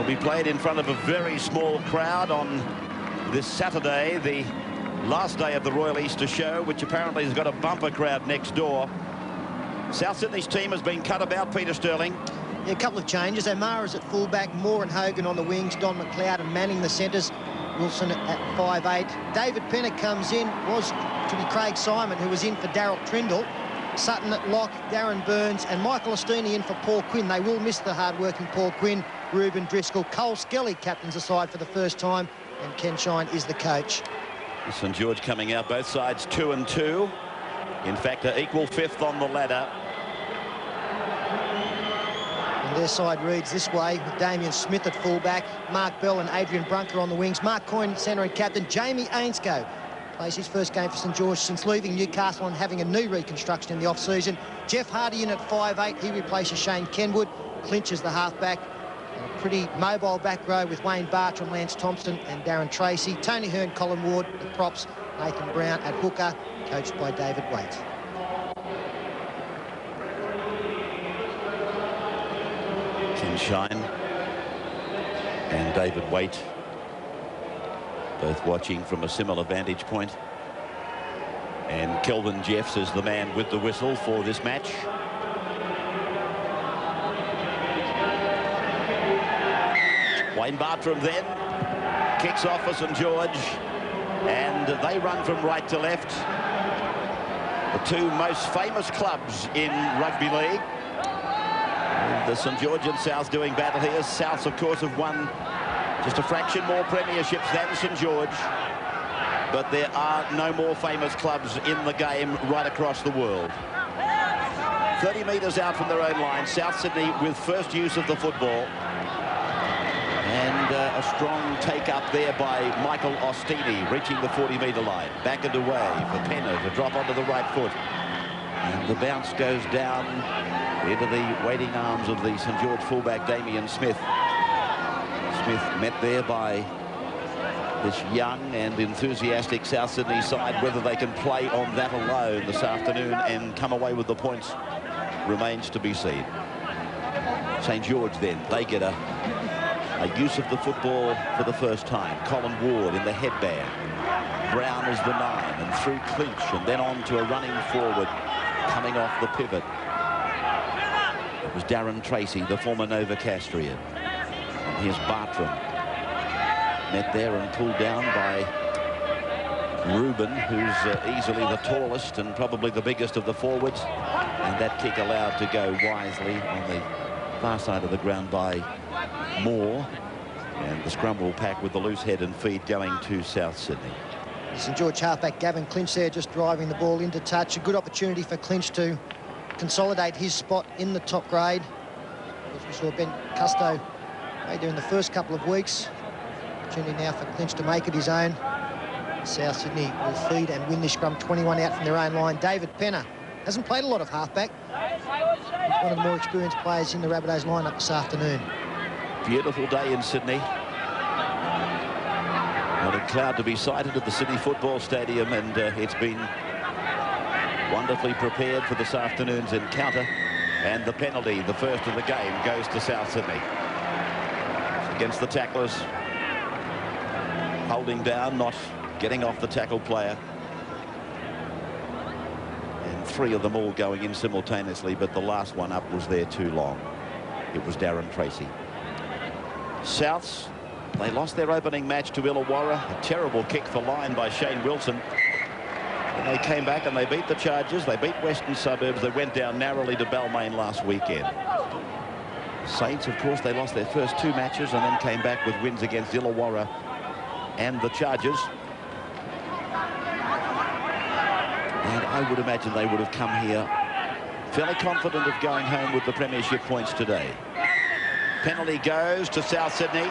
be played in front of a very small crowd on this Saturday, the last day of the Royal Easter Show, which apparently has got a bumper crowd next door. South Sydney's team has been cut about, Peter Sterling. Yeah, a couple of changes. O'Mara's at fullback, Moore and Hogan on the wings, Don McLeod and manning the centres, Wilson at 5'8". David Penner comes in, was to be Craig Simon, who was in for Darryl Trindle. Sutton at lock, Darren Burns and Michael Ostini in for Paul Quinn. They will miss the hard-working Paul Quinn. Ruben Driscoll, Cole Skelly captains the side for the first time, and Ken Shine is the coach. St George coming out, both sides 2 and 2. In fact, they're equal fifth on the ladder. And their side reads this way, with Damien Smith at fullback, Mark Bell and Adrian Brunker on the wings, Mark Coyne centre and captain, Jamie Ainscough plays his first game for St George since leaving Newcastle and having a knee reconstruction in the off-season. Jeff Hardy in at 5'8", he replaces Shane Kenwood, clinches the half-back. And a pretty mobile back row with Wayne Bartram, Lance Thompson and Darren Tracy. Tony Hearn, Colin Ward, the props, Nathan Brown at hooker, coached by David Waite. Ken Shine and David Waite both watching from a similar vantage point. And Kelvin Jeffs is the man with the whistle for this match. Wayne Bartram then kicks off for St George, and they run from right to left. The two most famous clubs in rugby league. The St George and South doing battle here. Souths, of course, have won just a fraction more premierships than St George, but there are no more famous clubs in the game right across the world. 30 metres out from their own line, South Sydney with first use of the football. And a strong take-up there by Michael Ostini, reaching the 40-metre line. Back and away for Penner to drop onto the right foot. And the bounce goes down into the waiting arms of the St George fullback, Damien Smith. Smith met there by this young and enthusiastic South Sydney side. Whether they can play on that alone this afternoon and come away with the points remains to be seen. St George then, they get a use of the football for the first time. Colin Ward in the headband. Brown is the 9 and through clinch and then on to a running forward coming off the pivot. It was Darren Tracy, the former Novocastrian. And here's Bartram. Met there and pulled down by Ruben, who's easily the tallest and probably the biggest of the forwards. And that kick allowed to go wisely on the far side of the ground by Moore, and the scrum will pack with the loose head and feet going to South Sydney. St George halfback Gavin Clinch there just driving the ball into touch. A good opportunity for Clinch to consolidate his spot in the top grade, which we saw Ben Custo made there in the first couple of weeks. Opportunity now for Clinch to make it his own. South Sydney will feed and win this scrum 21 out from their own line. David Penner hasn't played a lot of halfback. He's one of the more experienced players in the Rabbitohs lineup this afternoon. Beautiful day in Sydney. Not a cloud to be sighted at the Sydney Football Stadium, and it's been wonderfully prepared for this afternoon's encounter. And the penalty, the first of the game, goes to South Sydney. Against the tacklers. Holding down, not getting off the tackle player. And 3 of them all going in simultaneously, but the last one up was there too long. It was Darren Tracy. Souths, they lost their opening match to Illawarra. A terrible kick for line by Shane Wilson. And they came back and they beat the Chargers. They beat Western Suburbs. They went down narrowly to Balmain last weekend. Saints, of course, they lost their first 2 matches and then came back with wins against Illawarra and the Chargers. And I would imagine they would have come here fairly confident of going home with the premiership points today. Penalty goes to South Sydney.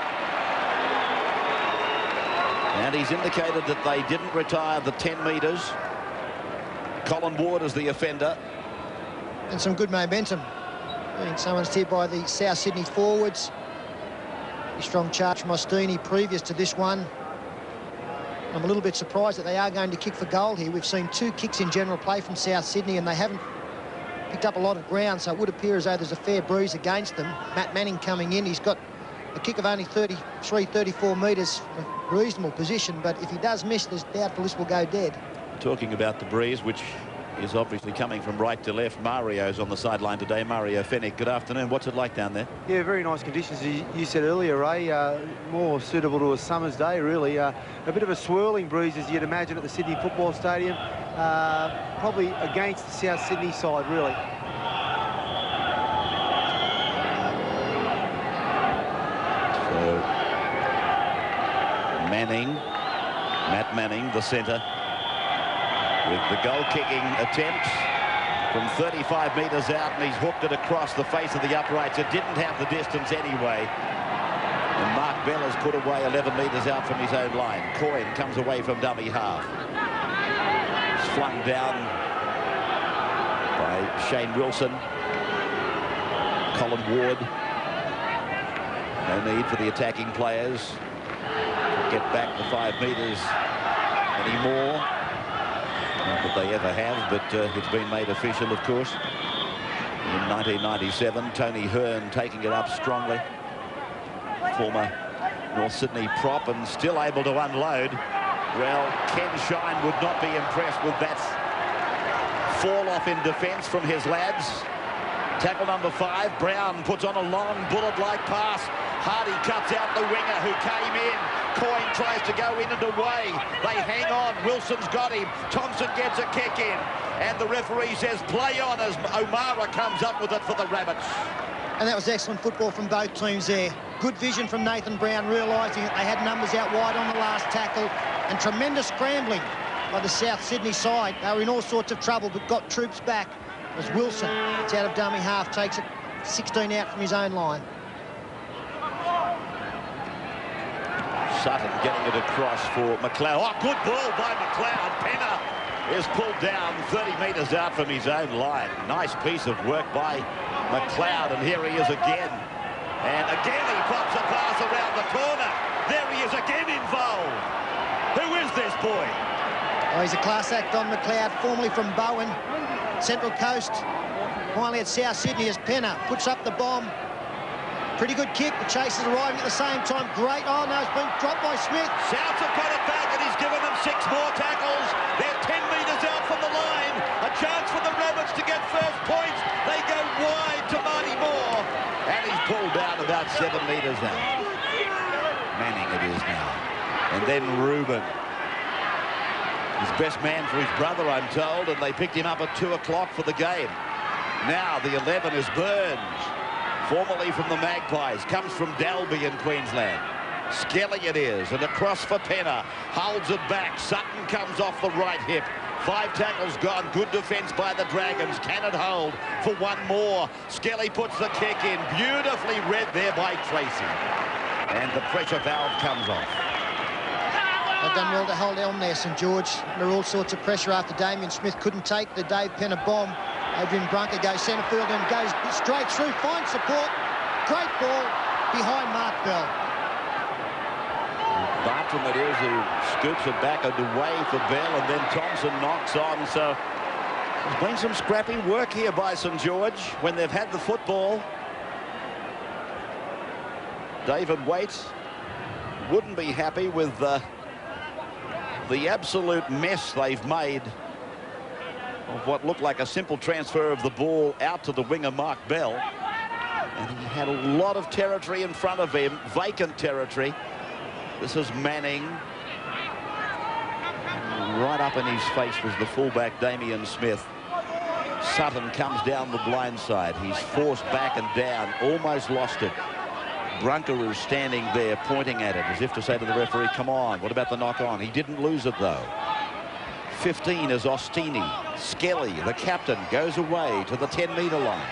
And he's indicated that they didn't retire the 10 metres. Colin Ward is the offender. And some good momentum. Being summoned here by the South Sydney forwards. A strong charge from Ostini previous to this one. I'm a little bit surprised that they are going to kick for goal here. We've seen 2 kicks in general play from South Sydney and they haven't picked up a lot of ground, so it would appear as though there's a fair bruise against them. Matt Manning coming in. He's got A kick of only 33, 34 metres, a reasonable position, but if he does miss, there's doubtful this will go dead. Talking about the breeze, which is obviously coming from right to left. Mario's on the sideline today. Mario Fennick, good afternoon. What's it like down there? Yeah, very nice conditions, you said earlier, Ray. More suitable to a summer's day, really. A bit of a swirling breeze, as you'd imagine, at the Sydney Football Stadium. Probably against the South Sydney side, really. So, Matt Manning, the centre, with the goal-kicking attempt from 35 metres out, and he's hooked it across the face of the uprights. It didn't have the distance anyway. And Mark Bell has put away 11 metres out from his own line. Coyne comes away from dummy half. It's flung down by Shane Wilson. Colin Ward. No need for the attacking players to get back the 5 metres anymore. Not that they ever have, but it's been made official, of course. In 1997, Tony Hearn taking it up strongly. Former North Sydney prop, and still able to unload. Well, Ken Shine would not be impressed with that fall-off in defence from his lads. Tackle number 5, Brown puts on a long bullet-like pass. Hardy cuts out the winger who came in. Coyne tries to go in and away. They hang on. Wilson's got him. Thompson gets a kick in. And the referee says play on as O'Mara comes up with it for the Rabbits. And that was excellent football from both teams there. Good vision from Nathan Brown, realising that they had numbers out wide on the last tackle. And tremendous scrambling by the South Sydney side. They were in all sorts of trouble, but got troops back as Wilson, it's out of dummy half, takes it 16 out from his own line. Sutton getting it across for McLeod. Oh, good ball by McLeod. Penner is pulled down 30 metres out from his own line. Nice piece of work by McLeod, and here he is again. And again he pops a pass around the corner. There he is again involved. Who is this boy? Oh, he's a class act, Don McLeod, formerly from Bowen, Central Coast. Finally at South Sydney as Penner puts up the bomb. Pretty good kick. The chase is arriving at the same time. Great. Oh, no, it's been dropped by Smith. Souths have got it back, and he's given them 6 more tackles. They're 10 metres out from the line. A chance for the Rabbits to get first points. They go wide to Marty Moore. And he's pulled down about 7 metres now. Manning it is now. And then Reuben. His best man for his brother, I'm told, and they picked him up at 2 o'clock for the game. Now the 11 is Burns. Formerly from the Magpies, comes from Dalby in Queensland. Skelly it is, and across for Penner. Holds it back. Sutton comes off the right hip. 5 tackles gone. Good defence by the Dragons. Can it hold for 1 more? Skelly puts the kick in. Beautifully read there by Tracy. And the pressure valve comes off. They've done well to hold on there, St George. Under all sorts of pressure after Damien Smith couldn't take the Dave Penner bomb. Adrian Brunker goes centre field and goes straight through, finds support. Great ball behind Mark Bell. Bartram it is who scoops it back and away for Bell, and then Thompson knocks on. So there's been some scrappy work here by St George when they've had the football. David Waite wouldn't be happy with the absolute mess they've made of what looked like a simple transfer of the ball out to the winger Mark Bell. And he had a lot of territory in front of him, vacant territory. This is Manning. And right up in his face was the fullback Damien Smith. Sutton comes down the blind side. He's forced back and down, almost lost it. Brunker is standing there pointing at it as if to say to the referee, come on, what about the knock on? He didn't lose it though. 15 is Ostini. Skelly, the captain, goes away to the 10-metre line.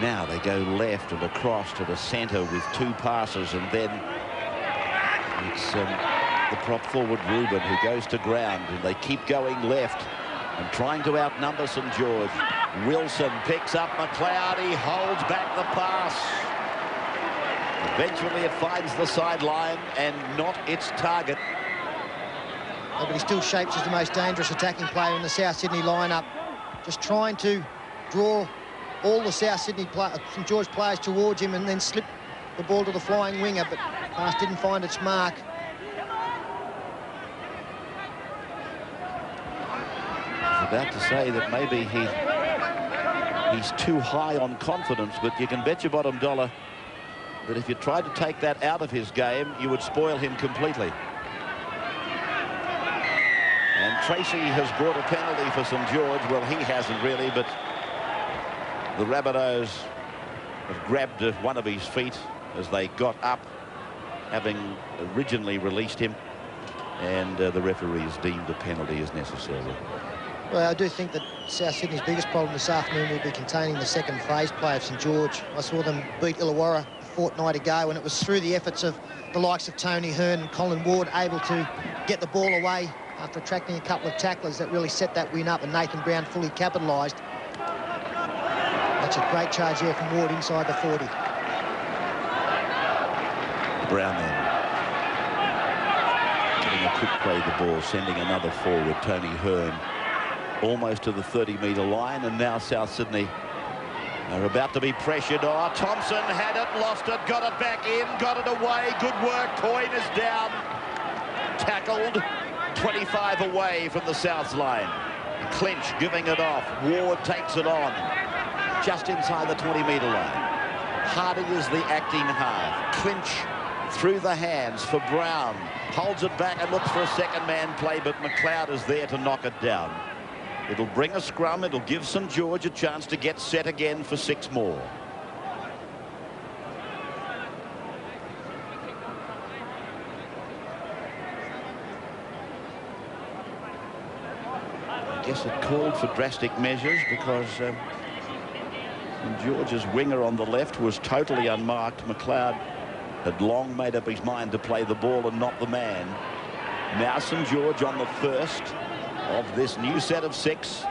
Now they go left and across to the centre with 2 passes, and then it's the prop forward Reuben who goes to ground, and they keep going left and trying to outnumber St George. Wilson picks up McLeod. He holds back the pass. Eventually it finds the sideline and not its target. But he still shapes as the most dangerous attacking player in the South Sydney lineup. Just trying to draw all the South Sydney St George players towards him and then slipped the ball to the flying winger, but pass didn't find its mark. I was about to say that maybe he's too high on confidence, but you can bet your bottom dollar that if you tried to take that out of his game, you would spoil him completely. And Tracy has brought a penalty for St George. Well, he hasn't really, but the Rabbitohs have grabbed one of his feet as they got up, having originally released him, and the referees deemed a penalty as necessary. Well, I do think that South Sydney's biggest problem this afternoon will be containing the second phase play of St George. I saw them beat Illawarra a fortnight ago, and it was through the efforts of the likes of Tony Hearn and Colin Ward able to get the ball away after attracting a couple of tacklers that really set that win up, and Nathan Brown fully capitalised. That's a great charge there from Ward inside the 40. Brown then getting a quick play the ball, sending another forward, Tony Hearn, almost to the 30-metre line, and now South Sydney are about to be pressured. Oh, Thompson had it, lost it, got it back in, got it away. Good work. Coyne is down. Tackled. 25 away from the South's line. Clinch giving it off. Ward takes it on. Just inside the 20-metre line. Hardy is the acting half. Clinch through the hands for Brown. Holds it back and looks for a second man play, but McLeod is there to knock it down. It'll bring a scrum. It'll give St George a chance to get set again for 6 more. I guess it called for drastic measures because St George's winger on the left was totally unmarked. McLeod had long made up his mind to play the ball and not the man. Now St George on the first of this new set of 6,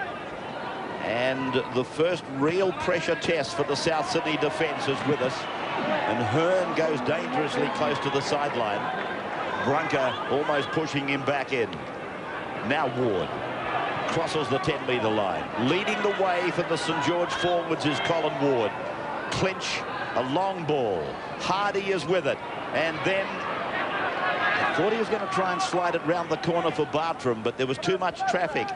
and the first real pressure test for the South Sydney defence is with us, and Hearn goes dangerously close to the sideline. Brunker almost pushing him back in. Now Ward crosses the 10-metre line. Leading the way for the St George forwards is Colin Ward. Clinch, a long ball. Hardy is with it, and then I thought he was going to try and slide it round the corner for Bartram, but there was too much traffic.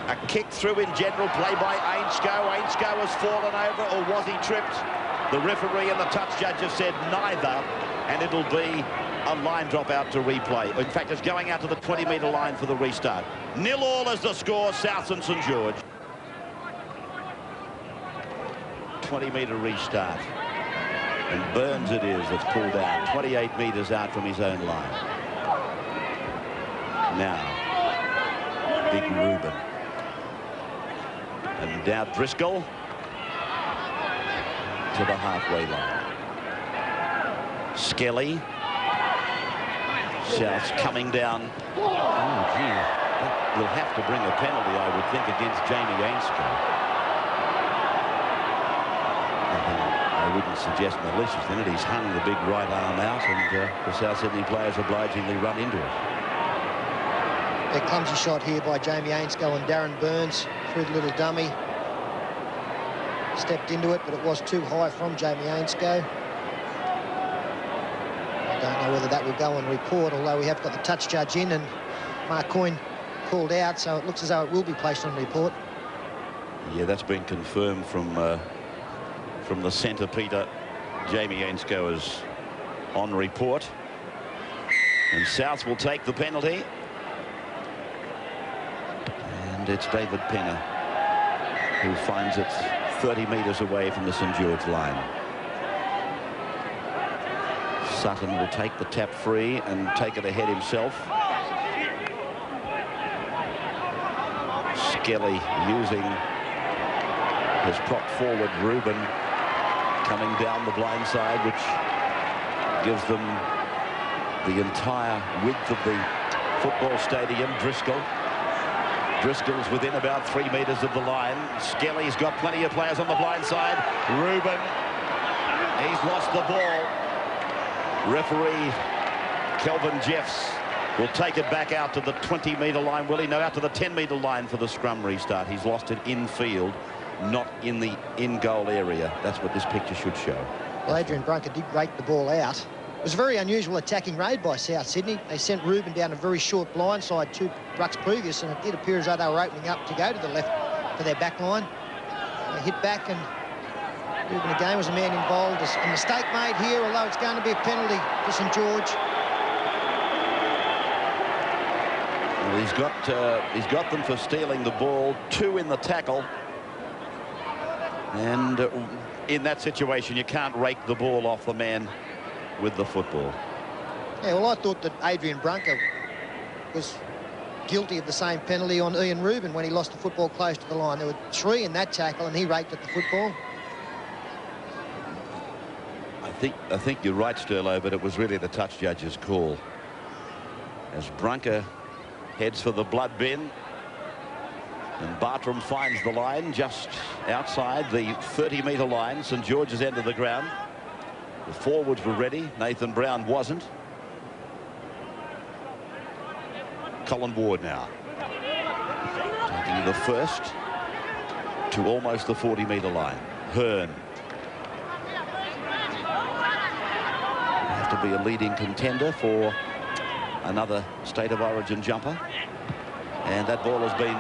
A kick through in general play by Ainscough. Ainscough has fallen over, or was he tripped? The referee and the touch judge have said neither, and it'll be a line drop out to replay. In fact, it's going out to the 20-metre line for the restart. 0-0 is the score, South and St George. 20-metre restart. And Burns it is that's pulled out, 28 metres out from his own line. Now, Big Reuben. And now Driscoll to the halfway line. Skelly. South's coming down. Oh, gee. We'll have to bring a penalty, I would think, against Jamie Ainscough. I wouldn't suggest malicious in it. He's hung the big right arm out, and the South Sydney players obligingly run into it. A clumsy shot here by Jamie Ainscough, and Darren Burns through the little dummy. Stepped into it, but it was too high from Jamie Ainscough. I don't know whether that will go on report, although we have got the touch judge in, and Mark Coyne called out, so it looks as though it will be placed on report. Yeah, that's been confirmed from the centre, Peter. Jamie Ainscough is on report, and South will take the penalty, and it's David Penner who finds it 30 metres away from the St George line. Sutton will take the tap free and take it ahead himself. Skelly using his prop forward Reuben coming down the blind side, which gives them the entire width of the football stadium. Driscoll's within about 3 metres of the line. Skelly's got plenty of players on the blind side. Reuben, he's lost the ball. Referee Kelvin Jeffs will take it back out to the 20-metre line. Will he? No, out to the 10-metre line for the scrum restart. He's lost it infield. not in the in-goal area. That's what this picture should show. Well, Adrian Brunker did rake the ball out. It was a very unusual attacking raid by South Sydney. They sent Ruben down a very short blindside 2 rucks previous, and it did appear as though they were opening up to go to the left for their back line. They hit back, and Ruben again was a man involved. A mistake made here, although it's going to be a penalty for St George. Well, he's got them for stealing the ball, 2 in the tackle, and in that situation you can't rake the ball off the man with the football. Yeah, well, I thought that Adrian Brunker was guilty of the same penalty on Ian Ruben when he lost the football close to the line. There were 3 in that tackle, and he raked at the football. I think you're right, Sterlo, but it was really the touch judge's call. As Brunker heads for the blood bin, and Bartram finds the line just outside the 30-metre line, St George's end of the ground. The forwards were ready. Nathan Brown wasn't. Colin Ward now taking the first to almost the 40-metre line. Hearn. Have to be a leading contender for another State of Origin jumper. And that ball has been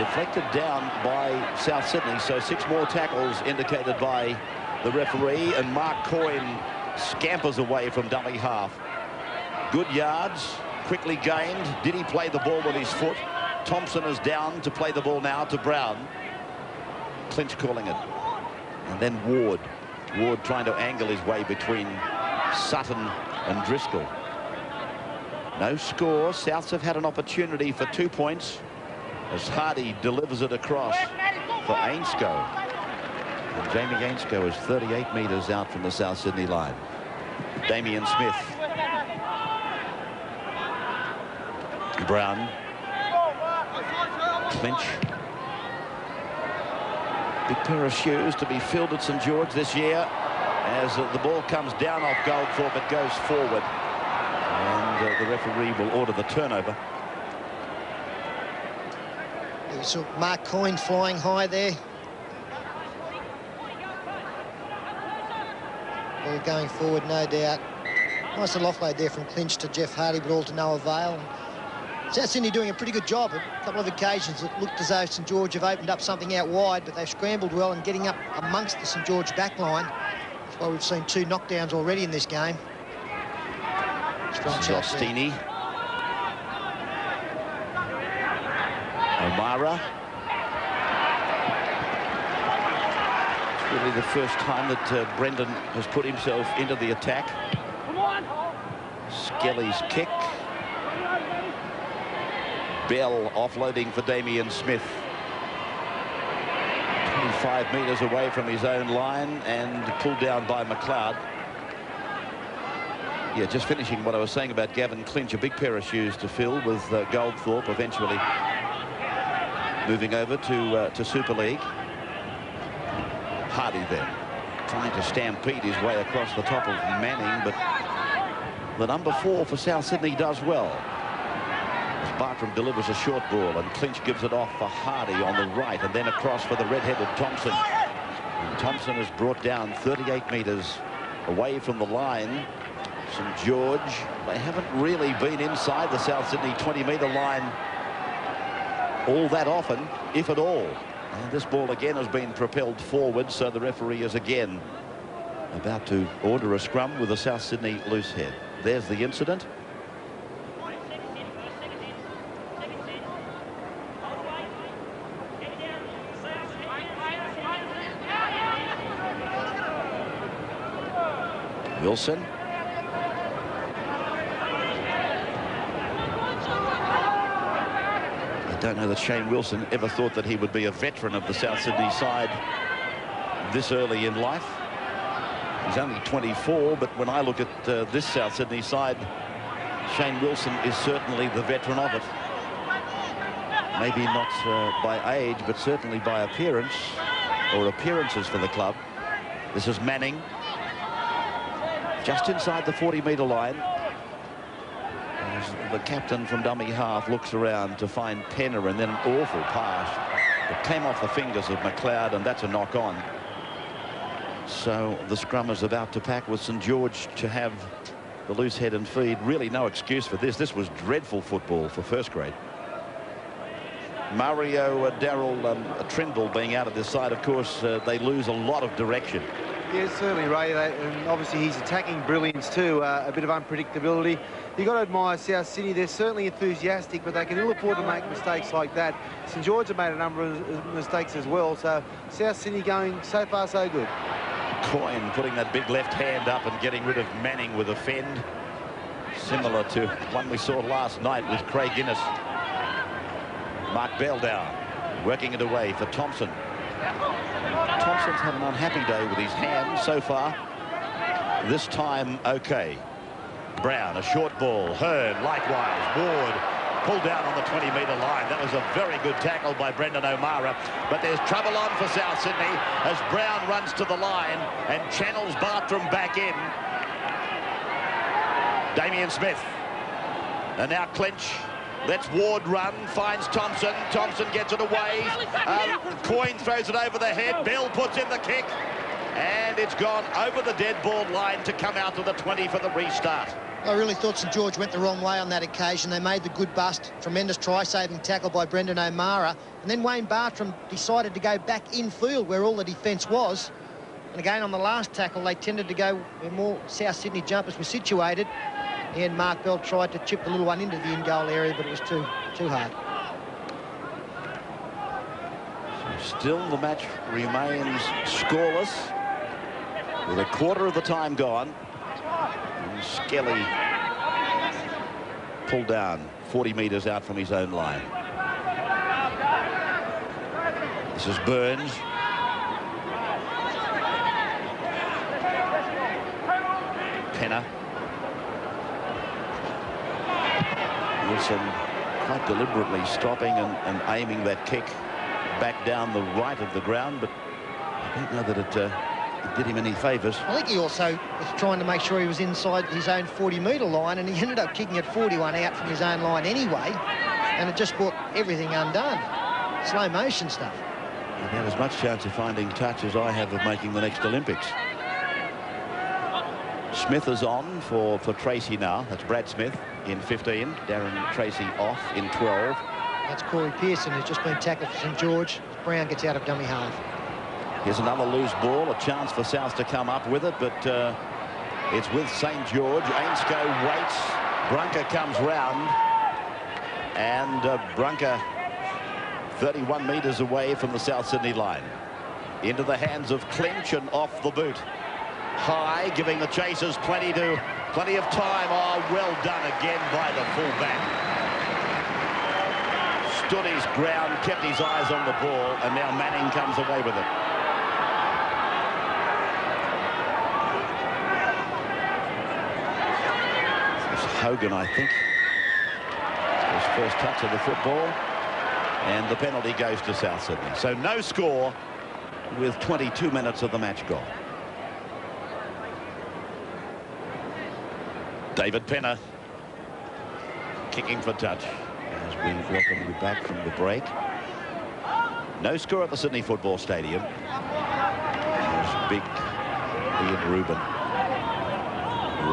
deflected down by South Sydney. So 6 more tackles indicated by the referee, and Mark Coyne scampers away from dummy half. Good yards, quickly gained. Did he play the ball with his foot? Thompson is down to play the ball now to Brown. Clinch calling it. And then Ward. Ward trying to angle his way between Sutton and Driscoll. No score. Souths have had an opportunity for 2 points as Hardy delivers it across for Ainscough. And Jamie Ainscough is 38 metres out from the South Sydney line. Damien Smith. Brown. Clinch. Big pair of shoes to be filled at St George this year as the ball comes down off Goldthorpe. It goes forward. And the referee will order the turnover. You saw Mark Coyne flying high there. Ball going forward, no doubt. Nice little offload there from Clinch to Jeff Hardy, but all to no avail. South Sydney doing a pretty good job. A couple of occasions it looked as though St George have opened up something out wide, but they've scrambled well and getting up amongst the St George back line. That's why we've seen 2 knockdowns already in this game. Strong shot. Ostini. O'Mara. It's really the first time that Brendan has put himself into the attack. Skelly's kick. Bell offloading for Damien Smith. 25 metres away from his own line and pulled down by McLeod. Yeah, just finishing what I was saying about Gavin Clinch, a big pair of shoes to fill with Goldthorpe eventually moving over to Super League. Hardy then trying to stampede his way across the top of Manning, but the number 4 for South Sydney does well. As Bartram delivers a short ball and Clinch gives it off for Hardy on the right, and then across for the red-headed Thompson. And Thompson is brought down 38 metres away from the line. St George, they haven't really been inside the South Sydney 20-metre line all that often, if at all. And this ball again has been propelled forward, so the referee is again about to order a scrum with a South Sydney loose head. There's the incident. Wilson. I don't know that Shane Wilson ever thought that he would be a veteran of the South Sydney side this early in life. He's only 24, but when I look at this South Sydney side, Shane Wilson is certainly the veteran of it. Maybe not by age, but certainly by appearance, or appearances for the club. This is Manning. Just inside the 40-metre line. As the captain from dummy half looks around to find Penner, and then an awful pass It came off the fingers of McLeod, and that's a knock on. So the scrum is about to pack with St George to have the loose head and feed. Really no excuse for this. This was dreadful football for first grade. Mario Darrell Trindle being out of this side, of course, they lose a lot of direction. Yeah, certainly, Ray, and obviously his attacking brilliance too, a bit of unpredictability. You've got to admire South Sydney. They're certainly enthusiastic, but they can ill afford to make mistakes like that. St George have made a number of mistakes as well, so South Sydney going so far so good. Coyne putting that big left hand up and getting rid of Manning with a fend, similar to one we saw last night with Craig Innes. Mark Bell down, working it away for Thompson. Thompson's had an unhappy day with his hands so far. This time, okay. Brown, a short ball. Hearn, likewise. Ward, pulled down on the 20-metre line. That was a very good tackle by Brendan O'Mara. But there's trouble on for South Sydney as Brown runs to the line and channels Bartram back in. Damien Smith. And now Clinch. Lets Ward run, finds Thompson. Thompson gets it away. Coyne throws it over the head. Bell puts in the kick. And it's gone over the dead ball line to come out to the 20 for the restart. I really thought St George went the wrong way on that occasion. They made the good bust. Tremendous try-saving tackle by Brendan O'Mara. And then Wayne Bartram decided to go back in field where all the defence was. And again, on the last tackle, they tended to go where more South Sydney jumpers were situated. And Mark Bell tried to chip the little one into the in-goal area, but it was too hard. So still the match remains scoreless with a quarter of the time gone. And Skelly pulled down 40 metres out from his own line. This is Burns. Penner. Wilson quite deliberately stopping and aiming that kick back down the right of the ground, but I don't know that it did him any favours. I think he also was trying to make sure he was inside his own 40-metre line, and he ended up kicking at 41 out from his own line anyway, and it just brought everything undone. Slow motion stuff. He had as much chance of finding touch as I have of making the next Olympics. Smith is on for Tracy now. That's Brad Smith in 15. Darren Tracy off in 12. That's Corey Pearson, who's just been tackled for St George. Brown gets out of dummy half. Here's another loose ball. A chance for South to come up with it, but it's with St George. Ainscough waits. Brunker comes round. And Brunker 31 metres away from the South Sydney line. Into the hands of Clinch and off the boot. High, giving the chasers plenty of time. Oh, well done again by the fullback. Stood his ground, kept his eyes on the ball, and now Manning comes away with it. It's Hogan, I think. His first touch of the football, and the penalty goes to South Sydney. So no score with 22 minutes of the match gone. David Penner kicking for touch as we welcome you back from the break. No score at the Sydney Football Stadium. There's big Ian Rubin.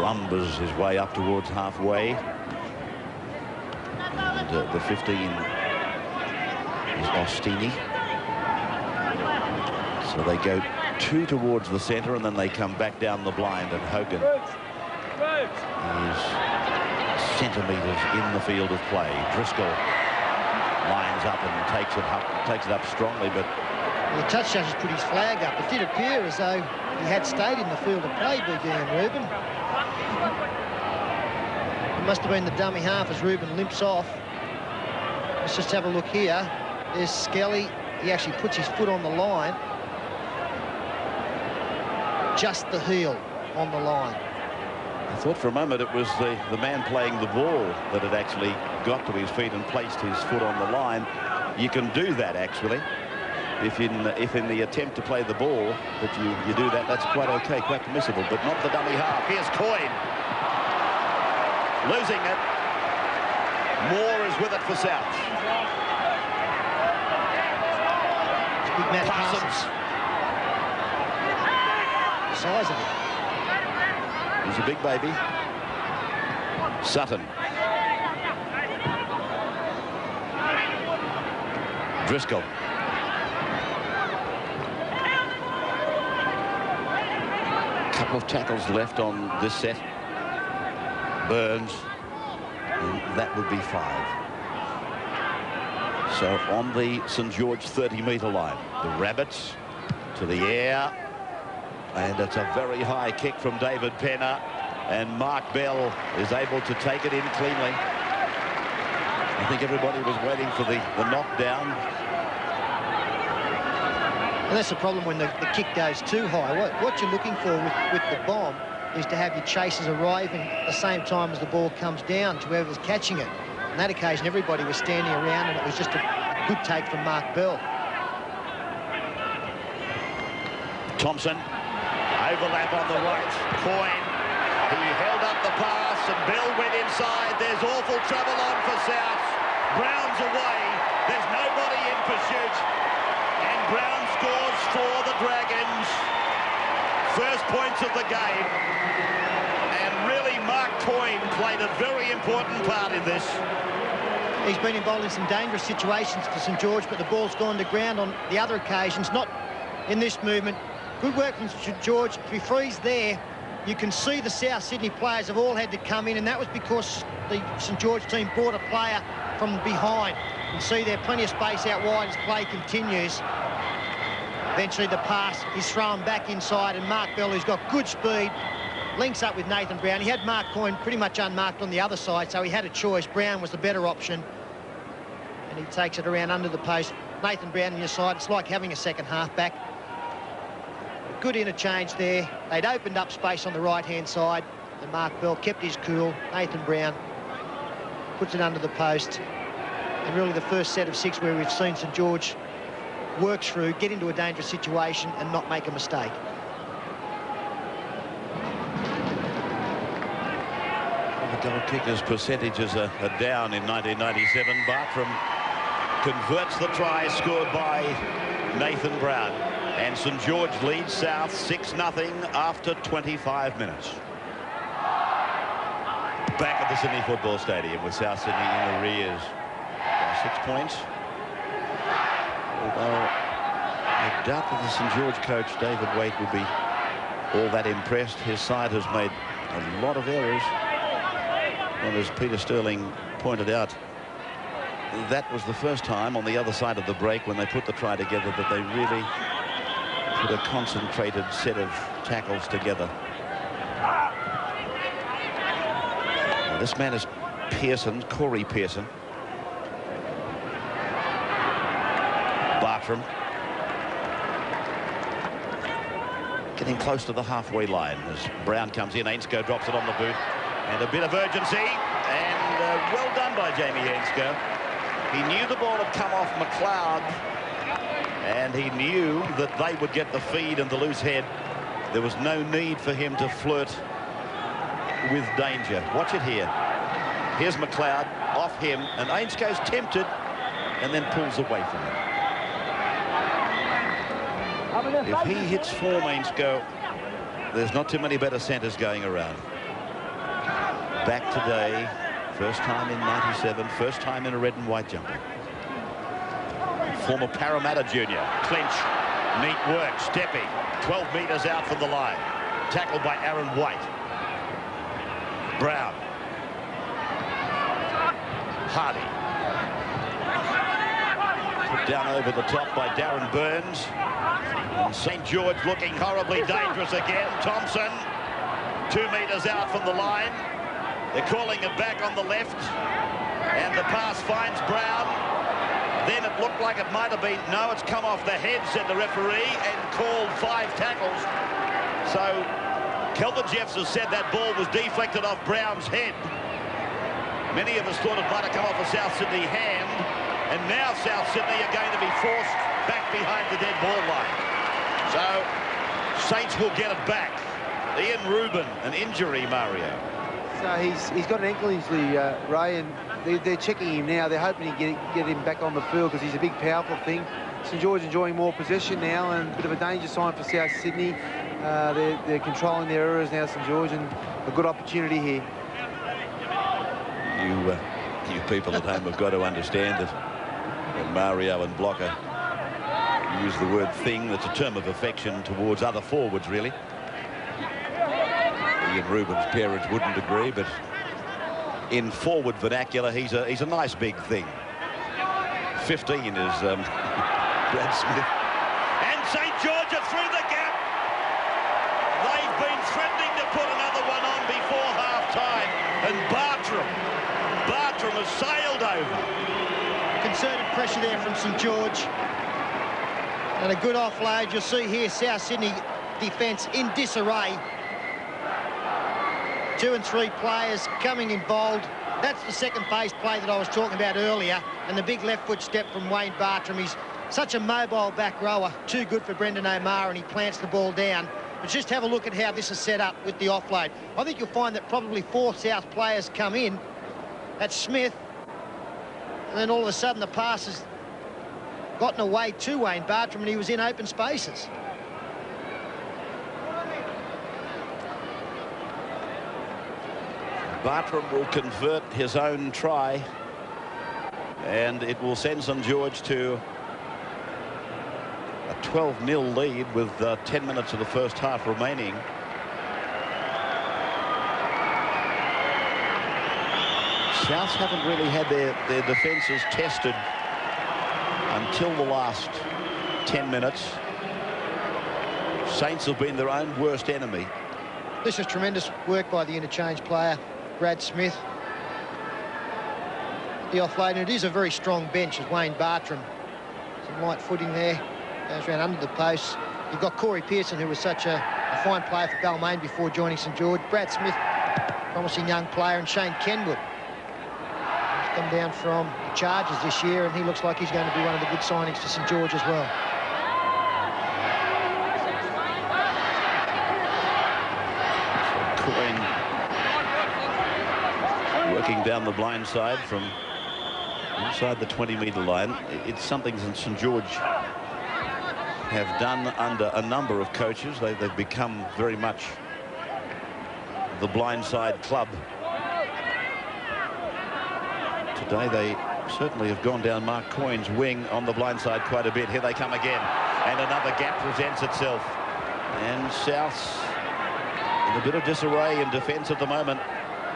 Lumbers his way up towards halfway. And the 15 is Ostini. So they go two towards the centre and then they come back down the blind, and Hogan is centimetres in the field of play. Driscoll lines up and takes it up strongly, but the touch judge has put his flag up. It did appear as though he had stayed in the field of play, Big Ian Rubin. It must have been the dummy half as Rubin limps off. Let's just have a look here. There's Skelly. He actually puts his foot on the line. Just the heel on the line. I thought for a moment it was the man playing the ball that had actually got to his feet and placed his foot on the line. You can do that, actually. If in the attempt to play the ball that you do that, that's quite okay, quite permissible, but not the dummy half. Here's Coyne. Losing it. Moore is with it for South. Matt Parsons. The size of it. He's a big baby. Sutton. Driscoll. Couple of tackles left on this set. Burns. And that would be 5. So on the St George 30-metre line, the Rabbits to the air. And it's a very high kick from David Penner. And Mark Bell is able to take it in cleanly. I think everybody was waiting for the knockdown. And that's the problem when the kick goes too high. What you're looking for with the bomb is to have your chasers arriving at the same time as the ball comes down to whoever's catching it. On that occasion, everybody was standing around, and it was just a good take from Mark Bell. Thompson, overlap on the right. Coyne, he held up the pass, and Bell went inside. There's awful trouble on for South. Brown's away. There's nobody in pursuit. And Brown scores for the Dragons. First points of the game. And really, Mark Coyne played a very important part in this. He's been involved in some dangerous situations for St George, but the ball's gone to ground on the other occasions, not in this movement. Good work from St George. If he frees there, you can see the South Sydney players have all had to come in, and that was because the St George team brought a player from behind. You can see there plenty of space out wide as play continues. Eventually the pass is thrown back inside, and Mark Bell, who's got good speed, links up with Nathan Brown. He had Mark Coyne pretty much unmarked on the other side, so he had a choice. Brown was the better option, and he takes it around under the post. Nathan Brown on your side, it's like having a second half-back. Good interchange there. They'd opened up space on the right-hand side, and Mark Bell kept his cool. Nathan Brown puts it under the post. And really the first set of 6 where we've seen St George work through, get into a dangerous situation and not make a mistake. The goal kickers' percentages are down in 1997. Bartram converts the try scored by Nathan Brown. And St George leads South 6-0 after 25 minutes. Back at the Sydney Football Stadium with South Sydney in arrears by 6 points. Although I doubt that the St George coach, David Waite, will be all that impressed. His side has made a lot of errors. And as Peter Sterling pointed out, that was the first time on the other side of the break when they put the try together that they really put a concentrated set of tackles together. Now, this man is Pearson, Corey Pearson. Bartram getting close to the halfway line as Brown comes in. Ainscough drops it on the boot, and a bit of urgency, and well done by Jamie Ainscough. He knew the ball had come off McLeod, and he knew that they would get the feed and the loose head. There was no need for him to flirt with danger. Watch it here. Here's McLeod off him, and Ainsco's tempted and then pulls away from him. If he hits form, Ainscow, there's not too many better centres going around. Back today, first time in 97, first time in a red and white jumper. Former Parramatta junior. Clinch, neat work, stepping, 12 metres out from the line. Tackled by Aaron White. Brown. Hardy. Put down over the top by Darren Burns. And St George looking horribly dangerous again. Thompson, 2 metres out from the line. They're calling it back on the left. And the pass finds Brown. Then it looked like it might have been, no, it's come off the head, said the referee, and called 5 tackles. So Kelvin Jeffs has said that ball was deflected off Brown's head. Many of us thought it might have come off a South Sydney hand, and now South Sydney are going to be forced back behind the dead ball line. So Saints will get it back. Ian Rubin, an injury, Mario. So he's got an ankle injury, Ray, and they're checking him now. They're hoping to get him back on the field because he's a big, powerful thing. St George enjoying more possession now, and a bit of a danger sign for South Sydney. They're controlling their errors now, St George, and a good opportunity here. You people at home have got to understand that when Mario and Blocker use the word thing, that's a term of affection towards other forwards, really. He and Ruben's parents wouldn't agree, but in forward vernacular, he's a nice big thing. 15 is Brad Smith. And St George are through the gap. They've been threatening to put another one on before half-time. And Bartram has sailed over. Concerted pressure there from St George. And a good offload. You'll see here South Sydney defence in disarray. 2 and 3 players coming involved. That's the second phase play that I was talking about earlier. And the big left foot step from Wayne Bartram. He's such a mobile back rower. Too good for Brendan O'Mara, and he plants the ball down. But just have a look at how this is set up with the offload. I think you'll find that probably 4 South players come in. That's Smith. And then all of a sudden the pass has gotten away to Wayne Bartram, and he was in open spaces. Bartram will convert his own try, and it will send St George to a 12-0 lead with 10 minutes of the first half remaining. Souths haven't really had their defences tested until the last 10 minutes. Saints have been their own worst enemy. This is tremendous work by the interchange player, Brad Smith. The offload, and it is a very strong bench as Wayne Bartram. Some light footing there. Goes around under the post. You've got Corey Pearson, who was such a fine player for Balmain before joining St George. Brad Smith, promising young player, and Shane Kenwood. He's come down from the Chargers this year, and he looks like he's going to be one of the good signings for St George as well. Working down the blind side from inside the 20-metre line. It's something that St George have done under a number of coaches. They've become very much the blindside club. Today they certainly have gone down Mark Coyne's wing on the blindside quite a bit. Here they come again, and another gap presents itself. And Souths in a bit of disarray in defence at the moment.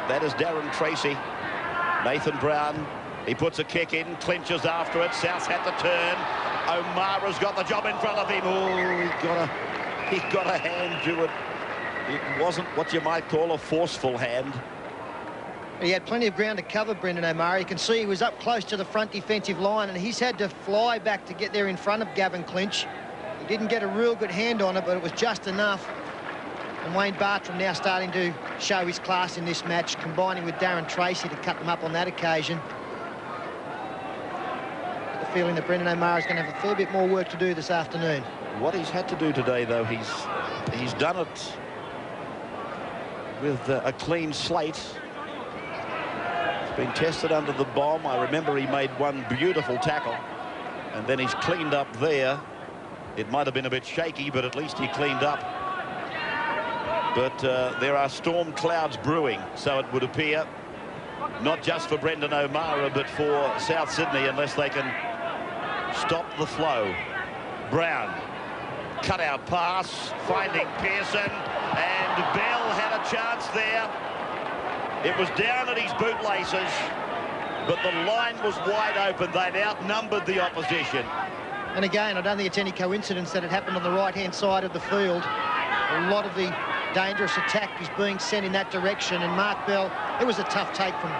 That is Darren Tracy. Nathan Brown, he puts a kick in, clinches after it. Souths had to turn. O'Mara's got the job in front of him. Oh, he got a hand to it. It wasn't what you might call a forceful hand. He had plenty of ground to cover, Brendan O'Mara. You can see he was up close to the front defensive line, and he's had to fly back to get there in front of Gavin Clinch. He didn't get a real good hand on it, but it was just enough. And Wayne Bartram now starting to show his class in this match, combining with Darren Tracy to cut them up on that occasion. The feeling that Brendan O'Mara is going to have a fair bit more work to do this afternoon. What he's had to do today, though, he's done it with a clean slate. It's been tested under the bomb. I remember he made one beautiful tackle, and then he's cleaned up there. It might have been a bit shaky, but at least he cleaned up. But there are storm clouds brewing, so it would appear, not just for Brendan O'Mara, but for South Sydney, unless they can stop the flow. Brown, cut-out pass, finding Pearson, and Bell had a chance there. It was down at his bootlaces, but the line was wide open. They'd outnumbered the opposition. And again, I don't think it's any coincidence that it happened on the right-hand side of the field. A lot of the dangerous attack is being sent in that direction, and Mark Bell, it was a tough take from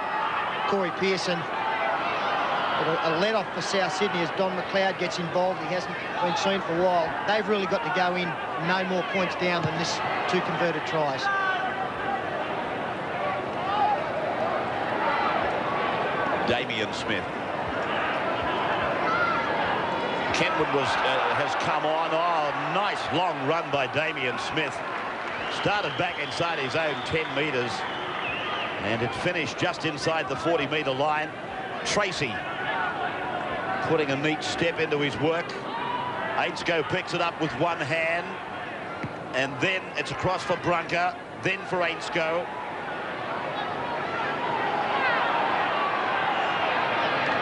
Corey Pearson. But a let-off for South Sydney as Don McLeod gets involved. He hasn't been seen for a while. They've really got to go in no more points down than this 2 converted tries. Damien Smith. Kenwood has come on. Oh, nice long run by Damien Smith. Started back inside his own 10 metres, and it finished just inside the 40-metre line. Tracy putting a neat step into his work. Ainscough picks it up with one hand, and then it's across for Brunker, then for Ainscough.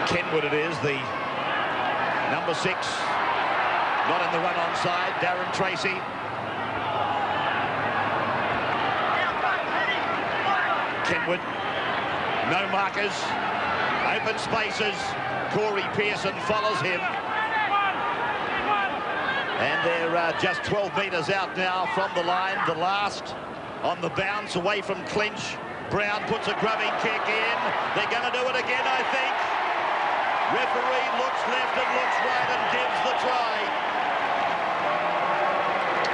Kenwood it is, the number 6, not in the run onside, Darren Tracy. Kenwood, no markers, open spaces, Corey Pearson follows him. And they're just 12 metres out now from the line. The last on the bounce away from clinch. Brown puts a grubbing kick in. They're going to do it again, I think. Referee looks left and looks right and gives the try.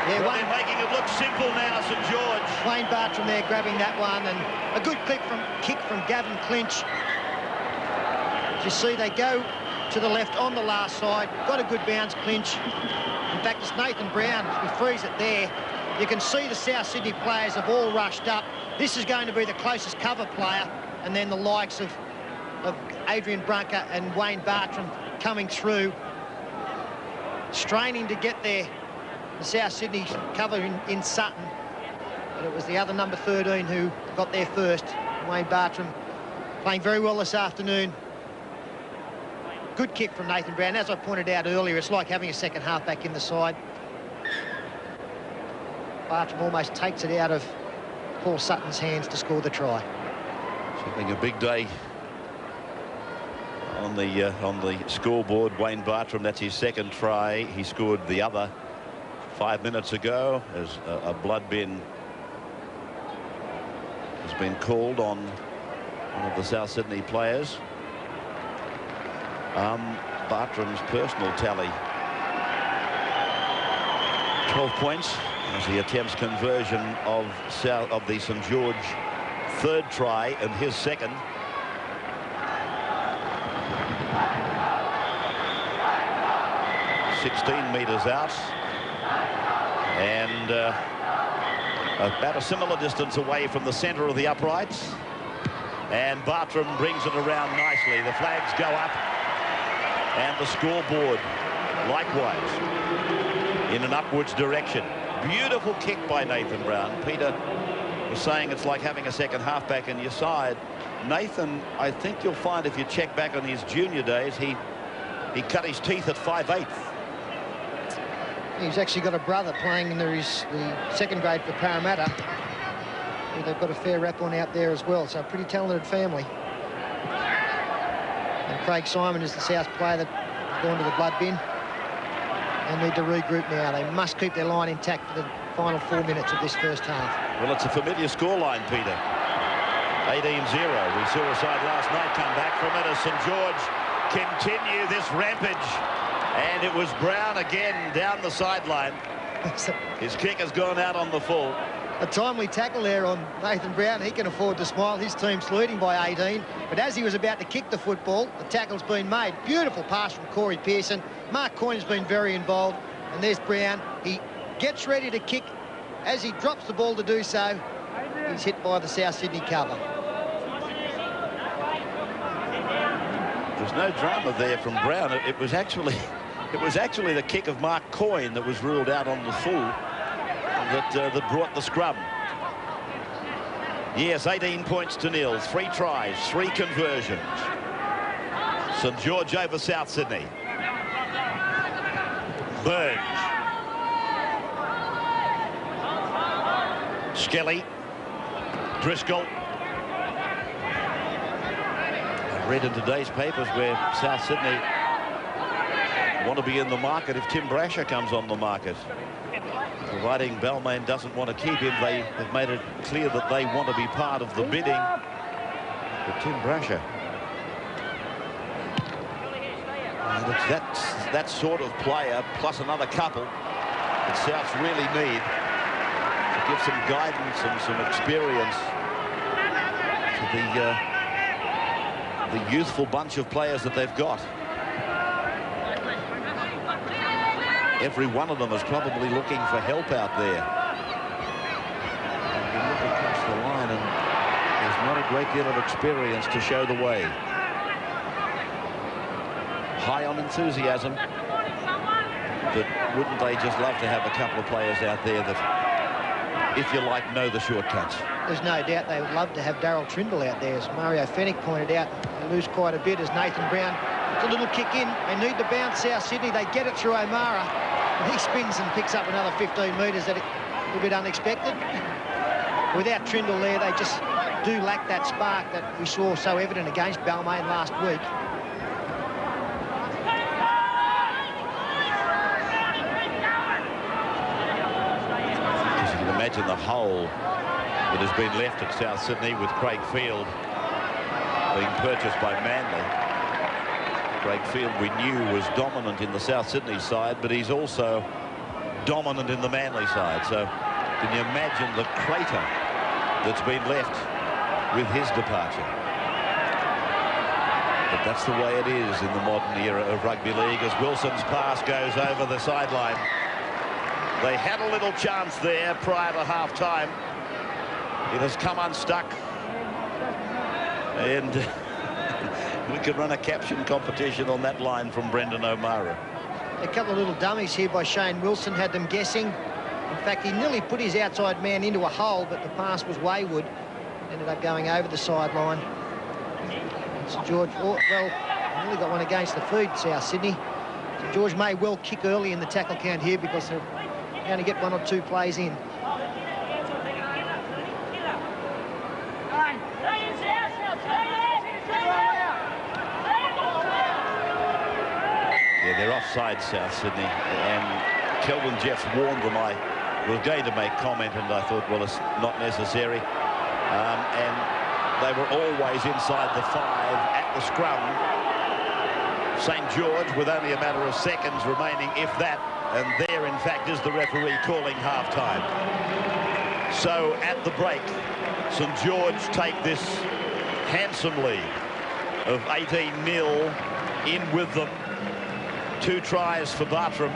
Yeah, well, they're making it look simple now, St George. Wayne Bartram there grabbing that one, and a good kick from Gavin Clinch. As you see, they go to the left on the last side. Got a good bounce, Clinch. In fact, it's Nathan Brown. We freeze it there. You can see the South Sydney players have all rushed up. This is going to be the closest cover player, and then the likes of Adrian Brunker and Wayne Bartram coming through, straining to get there. The South Sydney cover in Sutton, but it was the other number 13 who got there first. Wayne Bartram playing very well this afternoon. Good kick from Nathan Brown. As I pointed out earlier, it's like having a second half-back in the side. Bartram almost takes it out of Paul Sutton's hands to score the try. Having a big day on the scoreboard. Wayne Bartram, that's his second try. He scored the other 5 minutes ago as a blood bin has been called on one of the South Sydney players. Bartram's personal tally, 12 points as he attempts conversion of the St George third try and his second. (16 metres out, and about a similar distance away from the centre of the uprights. And Bartram brings it around nicely. The flags go up, and the scoreboard likewise in an upwards direction. Beautiful kick by Nathan Brown. Peter was saying it's like having a second halfback in your side. Nathan, I think you'll find if you check back on his junior days, he cut his teeth at 5'8". He's actually got a brother playing in the second grade for Parramatta. They've got a fair rap on out there as well, so a pretty talented family. And Craig Simon is the South player that has gone to the blood bin. They need to regroup now. They must keep their line intact for the final 4 minutes of this first half. Well, it's a familiar scoreline, Peter. 18-0. We saw a side last night come back from it as St George continue this rampage. And it was Brown again down the sideline. His kick has gone out on the full. A timely tackle there on Nathan Brown. He can afford to smile. His team's leading by 18. But as he was about to kick the football, the tackle's been made. Beautiful pass from Corey Pearson. Mark Coyne has been very involved. And there's Brown. He gets ready to kick. As he drops the ball to do so, he's hit by the South Sydney cover. There's no drama there from Brown. It was actually the kick of Mark Coyne that was ruled out on the full that brought the scrum. Yes, 18 points to nil. 3 tries, 3 conversions. St George over South Sydney. Burge. Skelly. Driscoll. I read in today's papers where South Sydney want to be in the market if Tim Brasher comes on the market. Providing Balmain doesn't want to keep him, they have made it clear that they want to be part of the bidding for Tim Brasher. And it's that sort of player, plus another couple, that Souths really need to give some guidance and some experience to the youthful bunch of players that they've got. Every one of them is probably looking for help out there. You look across the line and there's not a great deal of experience to show the way. High on enthusiasm. But wouldn't they just love to have a couple of players out there that, if you like, know the shortcuts? There's no doubt they would love to have Darryl Trindle out there. As Mario Fennick pointed out, they lose quite a bit as Nathan Brown puts a little kick in. They need to bounce South Sydney. They get it through O'Mara. He spins and picks up another 15 metres. That a little bit unexpected. Without Trindle there, they just do lack that spark that we saw so evident against Balmain last week. As you can imagine the hole that has been left at South Sydney with Craig Field being purchased by Manly. Craig Field, we knew, was dominant in the South Sydney side, but he's also dominant in the Manly side. So can you imagine the crater that's been left with his departure? But that's the way it is in the modern era of rugby league, as Wilson's pass goes over the sideline. They had a little chance there prior to half-time. It has come unstuck. And we could run a caption competition on that line from Brendan O'Mara. A couple of little dummies here by Shane Wilson, had them guessing. In fact, he nearly put his outside man into a hole, but the pass was wayward. Ended up going over the sideline. St George, well, nearly got one against the feet, South Sydney. St George may well kick early in the tackle count here because they're going to get one or two plays in. Yeah, they're offside, South Sydney, and Kelvin Jeffs warned them. I was going to make comment, and I thought, well, it's not necessary. And they were always inside the 5 at the scrum. St George with only a matter of seconds remaining, if that, and there, in fact, is the referee calling half-time. So, at the break, St George take this handsome lead of 18-0 in with them. 2 tries for Bartram.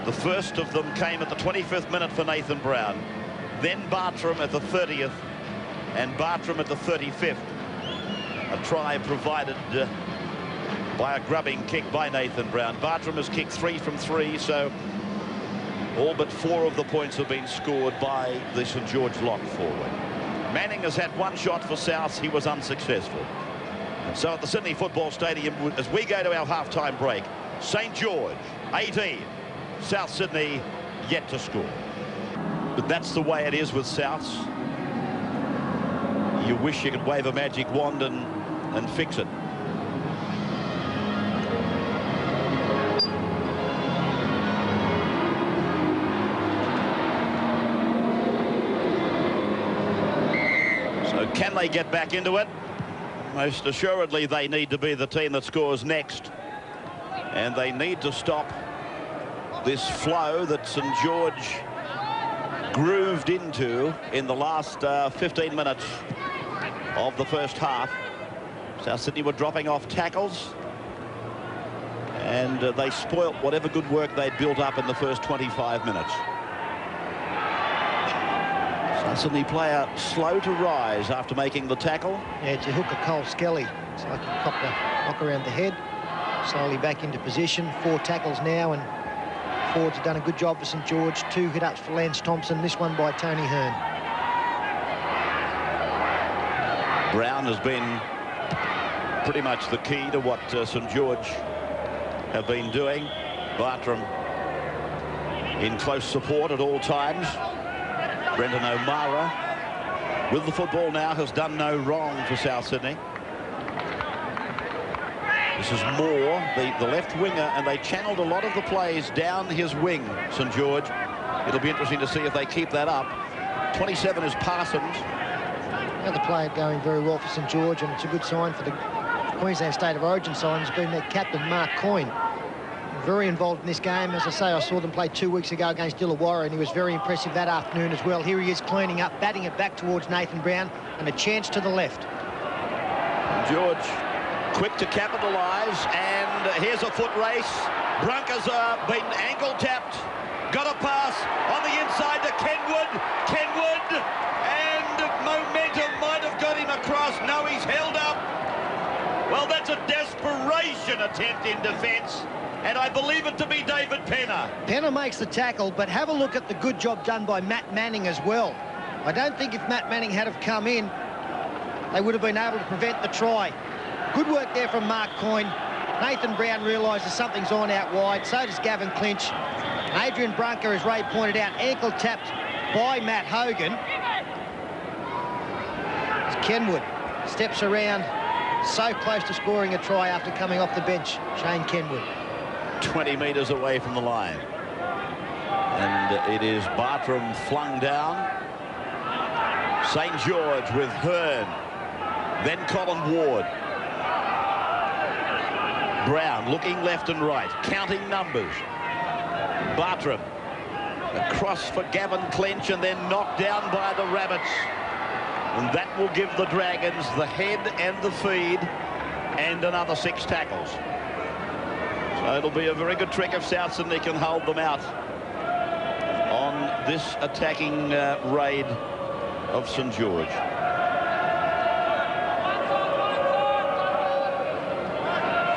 The first of them came at the 25th minute for Nathan Brown. Then Bartram at the 30th and Bartram at the 35th. A try provided by a grubbing kick by Nathan Brown. Bartram has kicked 3 from 3, so all but 4 of the points have been scored by the St George lock forward. Manning has had 1 shot for South. He was unsuccessful. And so at the Sydney Football Stadium, as we go to our half-time break, St George 18, South Sydney yet to score. But that's the way it is with Souths. You wish you could wave a magic wand and fix it. So can they get back into it? Most assuredly they need to be the team that scores next. And they need to stop this flow that St George grooved into in the last 15 minutes of the first half. South Sydney were dropping off tackles, and they spoilt whatever good work they'd built up in the first 25 minutes. South Sydney player slow to rise after making the tackle. Yeah, it's a hooker, Cole Skelly. It's like he copped a knock around the head. Slowly back into position. 4 tackles now, and forwards have done a good job for St George. 2 hit-ups for Lance Thompson, this one by Tony Hearn. Brown has been pretty much the key to what St George have been doing. Bartram in close support at all times. Brendan O'Mara with the football now has done no wrong for South Sydney. This is Moore, the left winger, and they channeled a lot of the plays down his wing, St George. It'll be interesting to see if they keep that up. 27 is Parsons. Another player going very well for St George, and it's a good sign for the Queensland State of Origin side. Has been their captain, Mark Coyne. Very involved in this game. As I say, I saw them play 2 weeks ago against Illawarra, and he was very impressive that afternoon as well. Here he is cleaning up, batting it back towards Nathan Brown, and a chance to the left. George quick to capitalise, and here's a foot race. Brunkers are being angle tapped. Got a pass on the inside to Kenwood. Kenwood, and momentum might have got him across. No, he's held up. Well, that's a desperation attempt in defence, and I believe it to be David Penner. Penner makes the tackle, but have a look at the good job done by Matt Manning as well. I don't think if Matt Manning had have come in, they would have been able to prevent the try. Good work there from Mark Coyne. Nathan Brown realises something's on out wide. So does Gavin Clinch. And Adrian Brunker, as Ray pointed out, ankle tapped by Matt Hogan. As Kenwood steps around, so close to scoring a try after coming off the bench. Shane Kenwood. 20 metres away from the line. And it is Bartram flung down. St. George with Hearn. Then Colin Ward. Brown looking left and right, counting numbers. Bartram across for Gavin Clinch and then knocked down by the Rabbits. And that will give the Dragons the head and the feed and another 6 tackles. So it'll be a very good trick if South Sydney can hold them out on this attacking raid of St. George.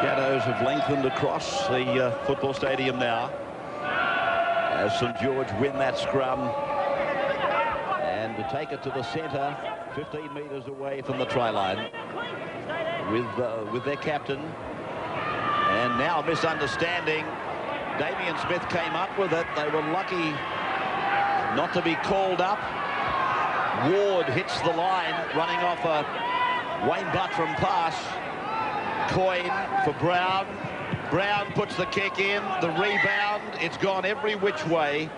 Shadows have lengthened across the football stadium now as St. George win that scrum and to take it to the centre, 15 metres away from the try line with their captain. And now a misunderstanding. Damien Smith came up with it. They were lucky not to be called up. Ward hits the line, running off a Wayne Bartram pass. Coyne for Brown. Brown puts the kick in. The rebound, it's gone every which way.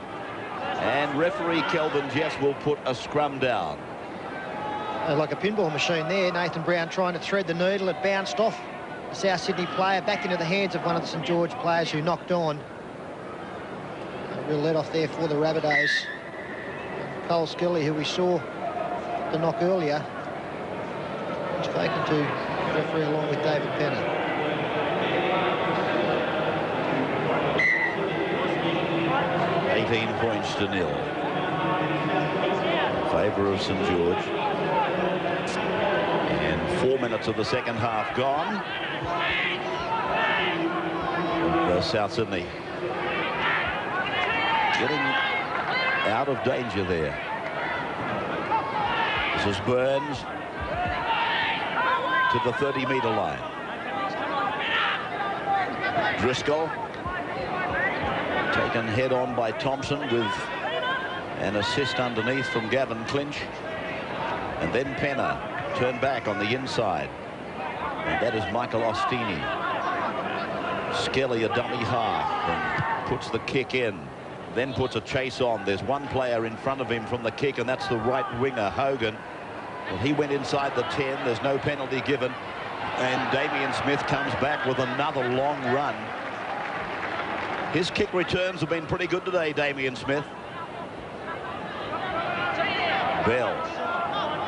And referee Kelvin Jess will put a scrum down. Like a pinball machine there. Nathan Brown trying to thread the needle. It bounced off the South Sydney player back into the hands of one of the St. George players who knocked on. A real let off there for the Rabbitohs. Cole Skilly, who we saw the knock earlier, was taken to the referee along with David Penner. Points to 0 in favour of St. George. And 4 minutes of the second half gone. And, South Sydney getting out of danger there. This is Burns to the 30-metre line. Driscoll taken head on by Thompson with an assist underneath from Gavin Clinch. And then Penner turned back on the inside. And that is Michael Ostini. Skelly a dummy half and puts the kick in. Then puts a chase on. There's one player in front of him from the kick, and that's the right winger, Hogan. Well, he went inside the 10. There's no penalty given. And Damien Smith comes back with another long run. His kick returns have been pretty good today, Damien Smith. Bell.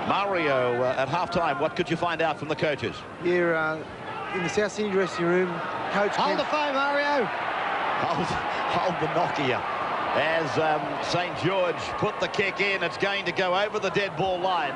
Mario, at half-time, what could you find out from the coaches? Yeah, in the South Sydney dressing room, Coach Hold the phone, Mario. Hold the Nokia. As St. George put the kick in, it's going to go over the dead ball line.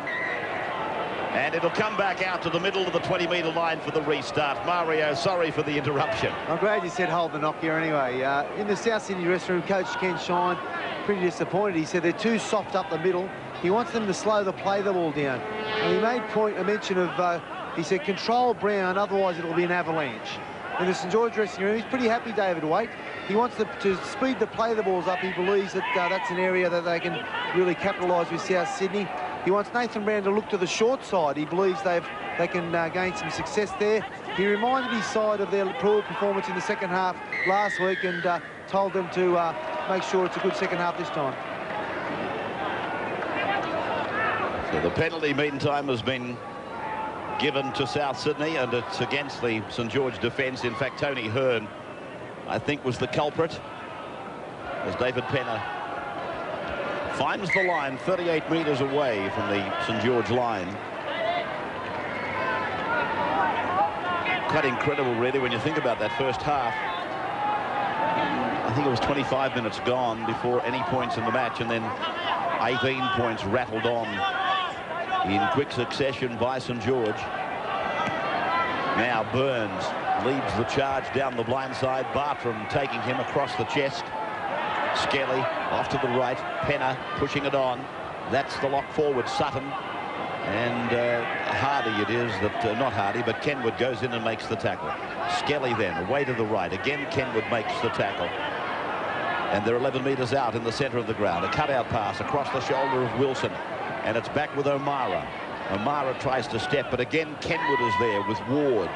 And it'll come back out to the middle of the 20-metre line for the restart. Mario, sorry for the interruption. I'm glad you said hold the Nokia anyway. In the South Sydney dressing room, Coach Ken Shine, pretty disappointed. He said they're too soft up the middle. He wants them to slow the play the ball down. And he made a mention of, he said, control Brown, otherwise it'll be an avalanche. In the St. George dressing room, he's pretty happy, David Waite. He wants to speed the play the balls up. He believes that that's an area that they can really capitalise with South Sydney. He wants Nathan Brown to look to the short side. He believes they can gain some success there. He reminded his side of their poor performance in the second half last week and told them to make sure it's a good second half this time. So the penalty, meantime, has been given to South Sydney, and it's against the St. George defence. In fact, Tony Hearn, I think, was the culprit, as David Penner finds the line 38 metres away from the St. George line. Quite incredible, really, when you think about that first half. I think it was 25 minutes gone before any points in the match, and then 18 points rattled on in quick succession by St. George. Now Burns leads the charge down the blind side. Bartram taking him across the chest. Skelly off to the right. Penner pushing it on. That's the lock forward, Sutton. And Hardy it is that, not Hardy, but Kenwood goes in and makes the tackle. Skelly then away to the right. Again, Kenwood makes the tackle. And they're 11 metres out in the centre of the ground. A cutout pass across the shoulder of Wilson. And it's back with O'Mara. O'Mara tries to step, but again, Kenwood is there with Ward.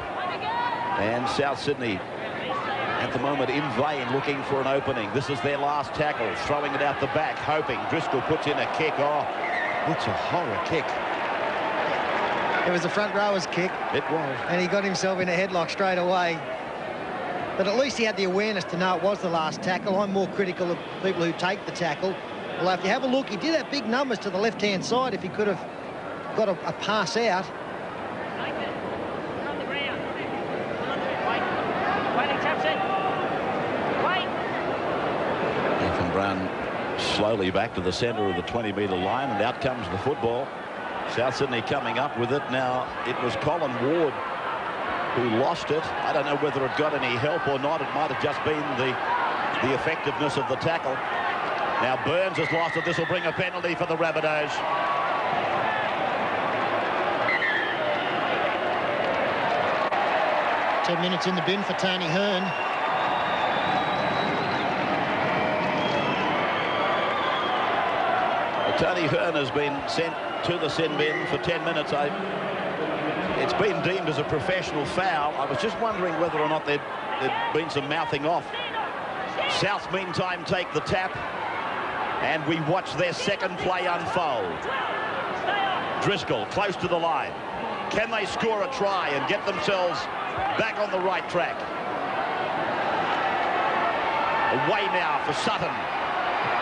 And South Sydney, at the moment, in vain, looking for an opening. This is their last tackle, throwing it out the back, hoping. Driscoll puts in a kick. Oh, it's a horror kick. It was the front rower's kick. It was. And he got himself in a headlock straight away. But at least he had the awareness to know it was the last tackle. I'm more critical of people who take the tackle. Well, if you have a look, he did have big numbers to the left-hand side if he could have got a pass out. Nathan Brown slowly back to the centre of the 20-metre line, and out comes the football. South Sydney coming up with it. Now, it was Colin Ward who lost it. I don't know whether it got any help or not. It might have just been the effectiveness of the tackle. Now, Burns has lost it. This will bring a penalty for the Rabbitohs. Ten minutes in the bin for Tony Hearn. Well, Tony Hearn has been sent to the sin bin for 10 minutes. It's been deemed as a professional foul. I was just wondering whether or not there'd been some mouthing off. South, meantime, take the tap, and we watch their second play unfold. Driscoll close to the line. Can they score a try and get themselves back on the right track? Away now for Sutton.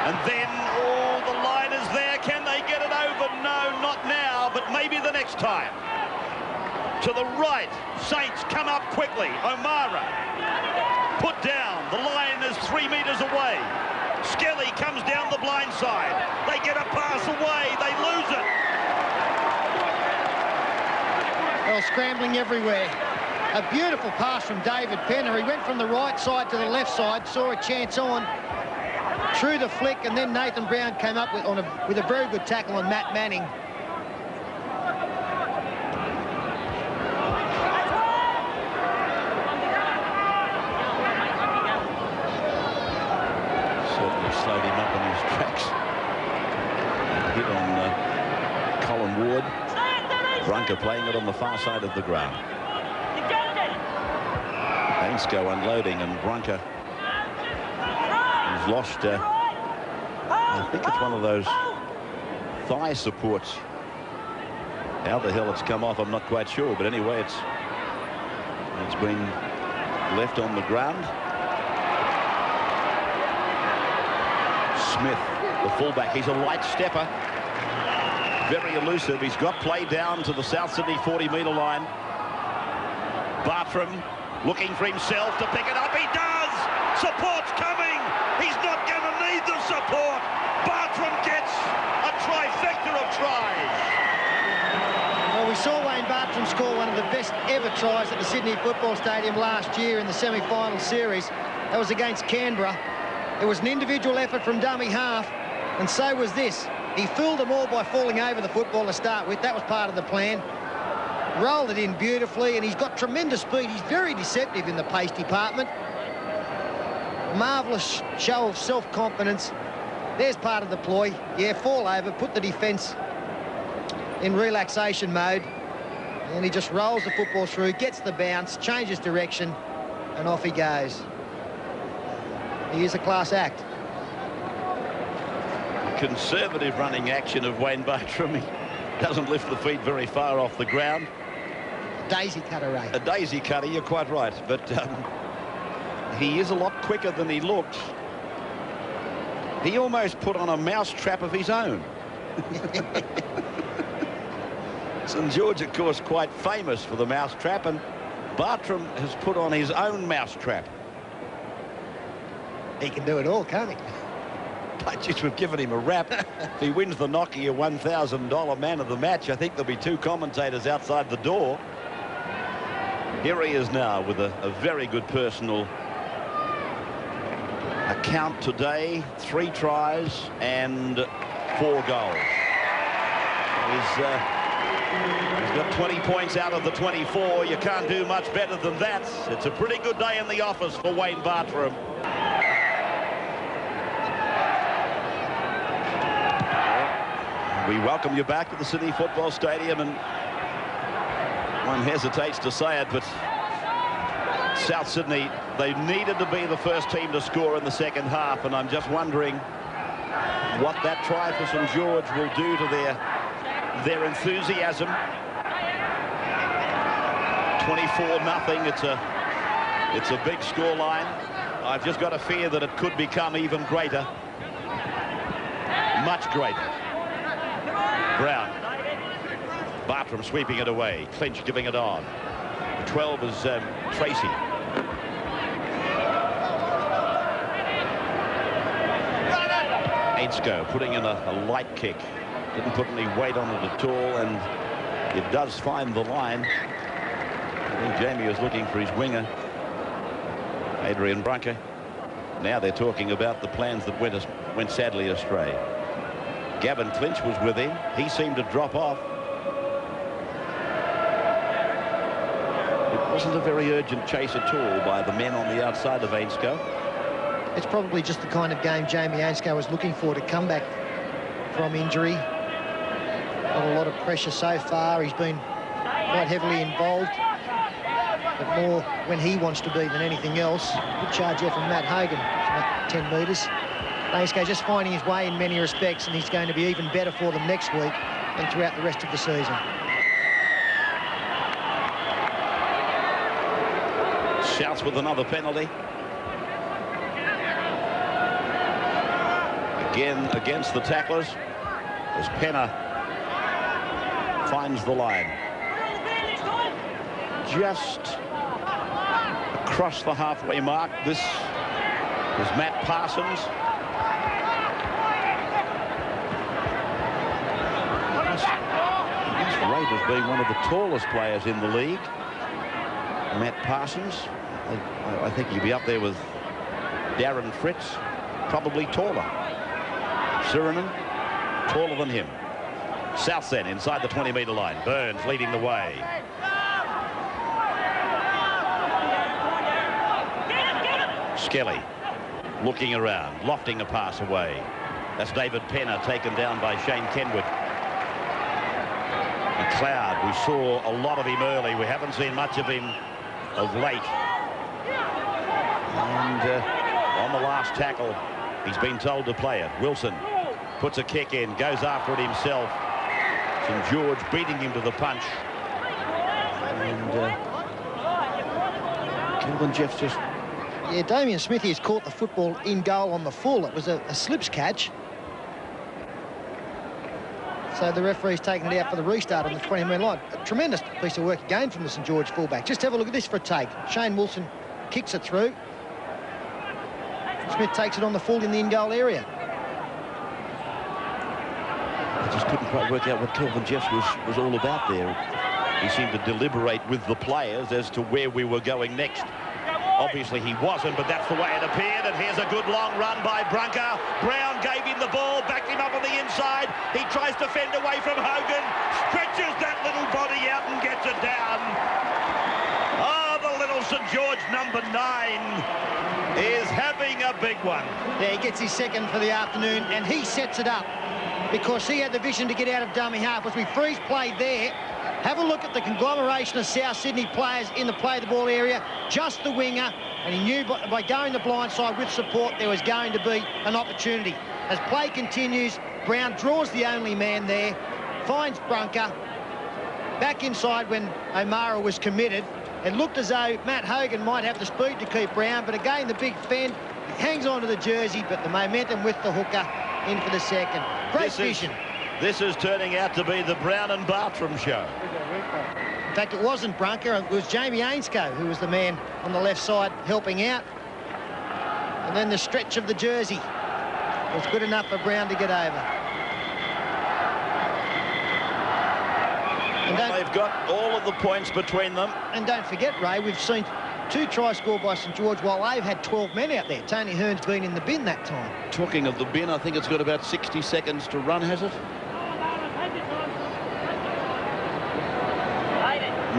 And then, oh, the line is there. Can they get it over? No, not now, but maybe the next time. To the right, Saints come up quickly. O'Mara put down. The line is 3 metres away. Skelly comes down the blind side. They get a pass away. They lose it. Well, scrambling everywhere. A beautiful pass from David Penner. He went from the right side to the left side, saw a chance on, threw the flick, and then Nathan Brown came up with a very good tackle on Matt Manning. Certainly slowed him up on his tracks. Hit on Colin Ward. Brunker playing it on the far side of the ground. Ainscough unloading, and Brunker has lost, I think it's one of those thigh supports. How the hell it's come off, I'm not quite sure, but anyway, it's been left on the ground. Smith, the fullback, he's a light stepper. Very elusive. He's got play down to the South Sydney 40-metre line. Bartram looking for himself to pick it up. He does! Support's coming! He's not going to need the support! Bartram gets a trifecta of tries! Well, we saw Wayne Bartram score one of the best ever tries at the Sydney Football Stadium last year in the semi-final series. That was against Canberra. It was an individual effort from dummy half, and so was this. He fooled them all by falling over the football to start with. That was part of the plan. Rolled it in beautifully, and he's got tremendous speed. He's very deceptive in the pace department. Marvellous show of self-confidence. There's part of the ploy. Yeah, fall over, put the defence in relaxation mode, and he just rolls the football through, gets the bounce, changes direction, and off he goes. He is a class act. Conservative running action of Wayne Bartram. He doesn't lift the feet very far off the ground. Daisy cutter, Ray. A daisy cutter, you're quite right, but he is a lot quicker than he looks. He almost put on a mouse trap of his own. St George, of course, quite famous for the mouse trap, and Bartram has put on his own mouse trap. He can do it all, can't he? I just we've given him a rap. If he wins the Nokia $1,000 man of the match, I think there'll be 2 commentators outside the door. Here he is now with a very good personal account today. 3 tries and 4 goals. He's got 20 points out of the 24. You can't do much better than that. It's a pretty good day in the office for Wayne Bartram. We welcome you back to the Sydney Football Stadium, and one hesitates to say it, but South Sydney, they needed to be the first team to score in the second half, and I'm just wondering what that try for St George will do to their enthusiasm. 24-0. It's a big scoreline. I've just got a fear that it could become even greater, much greater. Brown. Bartram sweeping it away. Clinch giving it on. 12 is Tracy. Ainsko putting in a light kick. Didn't put any weight on it at all, and it does find the line. I think Jamie was looking for his winger, Adrian Brunker. Now they're talking about the plans that went sadly astray. Gavin Clinch was with him. He seemed to drop off. It wasn't a very urgent chase at all by the men on the outside of Ainsko. It's probably just the kind of game Jamie Ainsko was looking for to come back from injury. Not a lot of pressure so far. He's been quite heavily involved, but more when he wants to be than anything else. Good charge there from Matt Hogan, about 10 metres. Ainsko just finding his way in many respects, and he's going to be even better for them next week and throughout the rest of the season. Shouts with another penalty. Again against the tacklers as Penner finds the line. Just across the halfway mark. This is Matt Parsons. He's rated as being one of the tallest players in the league. Matt Parsons. I think he'd be up there with Darren Fritz, probably taller. Surinam, taller than him. South then inside the 20-metre line. Burns leading the way. Skelly looking around, lofting a pass away. That's David Penner taken down by Shane Kenwood. McLeod, we saw a lot of him early. We haven't seen much of him of late. And on the last tackle, he's been told to play it. Wilson puts a kick in, goes after it himself. St George beating him to the punch. And Kelvin Jeffs just... Yeah, Damien Smithy has caught the football in goal on the full. It was a slips catch. So the referee's taken it out for the restart on the 20-metre line. A tremendous piece of work again from the St George fullback. Just have a look at this for a take. Shane Wilson kicks it through. Smith takes it on the full in the in-goal area. I just couldn't quite work out what Kelvin Jeffs was all about there. He seemed to deliberate with the players as to where we were going next. Obviously he wasn't, but that's the way it appeared. And here's a good long run by Brunker. Brown gave him the ball, backed him up on the inside. He tries to fend away from Hogan, stretches that little body out and gets it down. Oh, the little St George number 9 is having a big one. Yeah, he gets his second for the afternoon, and he sets it up because he had the vision to get out of dummy half. As we freeze play there, have a look at the conglomeration of South Sydney players in the play-the-ball area, just the winger, and he knew by going the blind side with support there was going to be an opportunity. As play continues, Brown draws the only man there, finds Brunker, back inside when O'Mara was committed. It looked as though Matt Hogan might have the speed to keep Brown, but again, the big fend, he hangs on to the jersey, but the momentum with the hooker in for the second. Great vision. This is turning out to be the Brown and Bartram show. In fact, it wasn't Brunker, it was Jamie Ainsko who was the man on the left side helping out. And then the stretch of the jersey was good enough for Brown to get over. They've got all of the points between them. And don't forget, Ray, we've seen 2 tries scored by St George while they've had 12 men out there. Tony Hearn's been in the bin that time. Talking of the bin, I think it's got about 60 seconds to run, has it?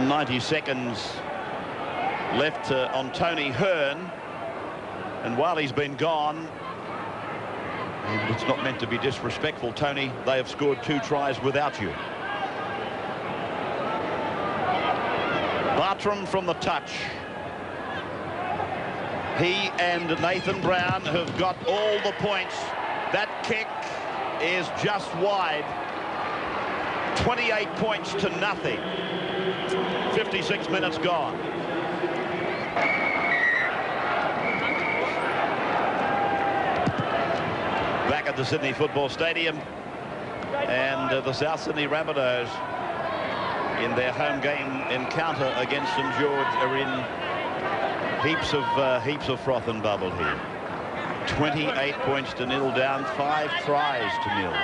90 seconds left on Tony Hearn. And while he's been gone, and it's not meant to be disrespectful, Tony, they have scored 2 tries without you. Bartram from the touch. He and Nathan Brown have got all the points. That kick is just wide. 28 points to nothing. 56 minutes gone. Back at the Sydney Football Stadium, and the South Sydney Rabbitohs in their home game encounter against St George are in heaps of froth and bubble here. 28 points to nil, down 5 tries to nil.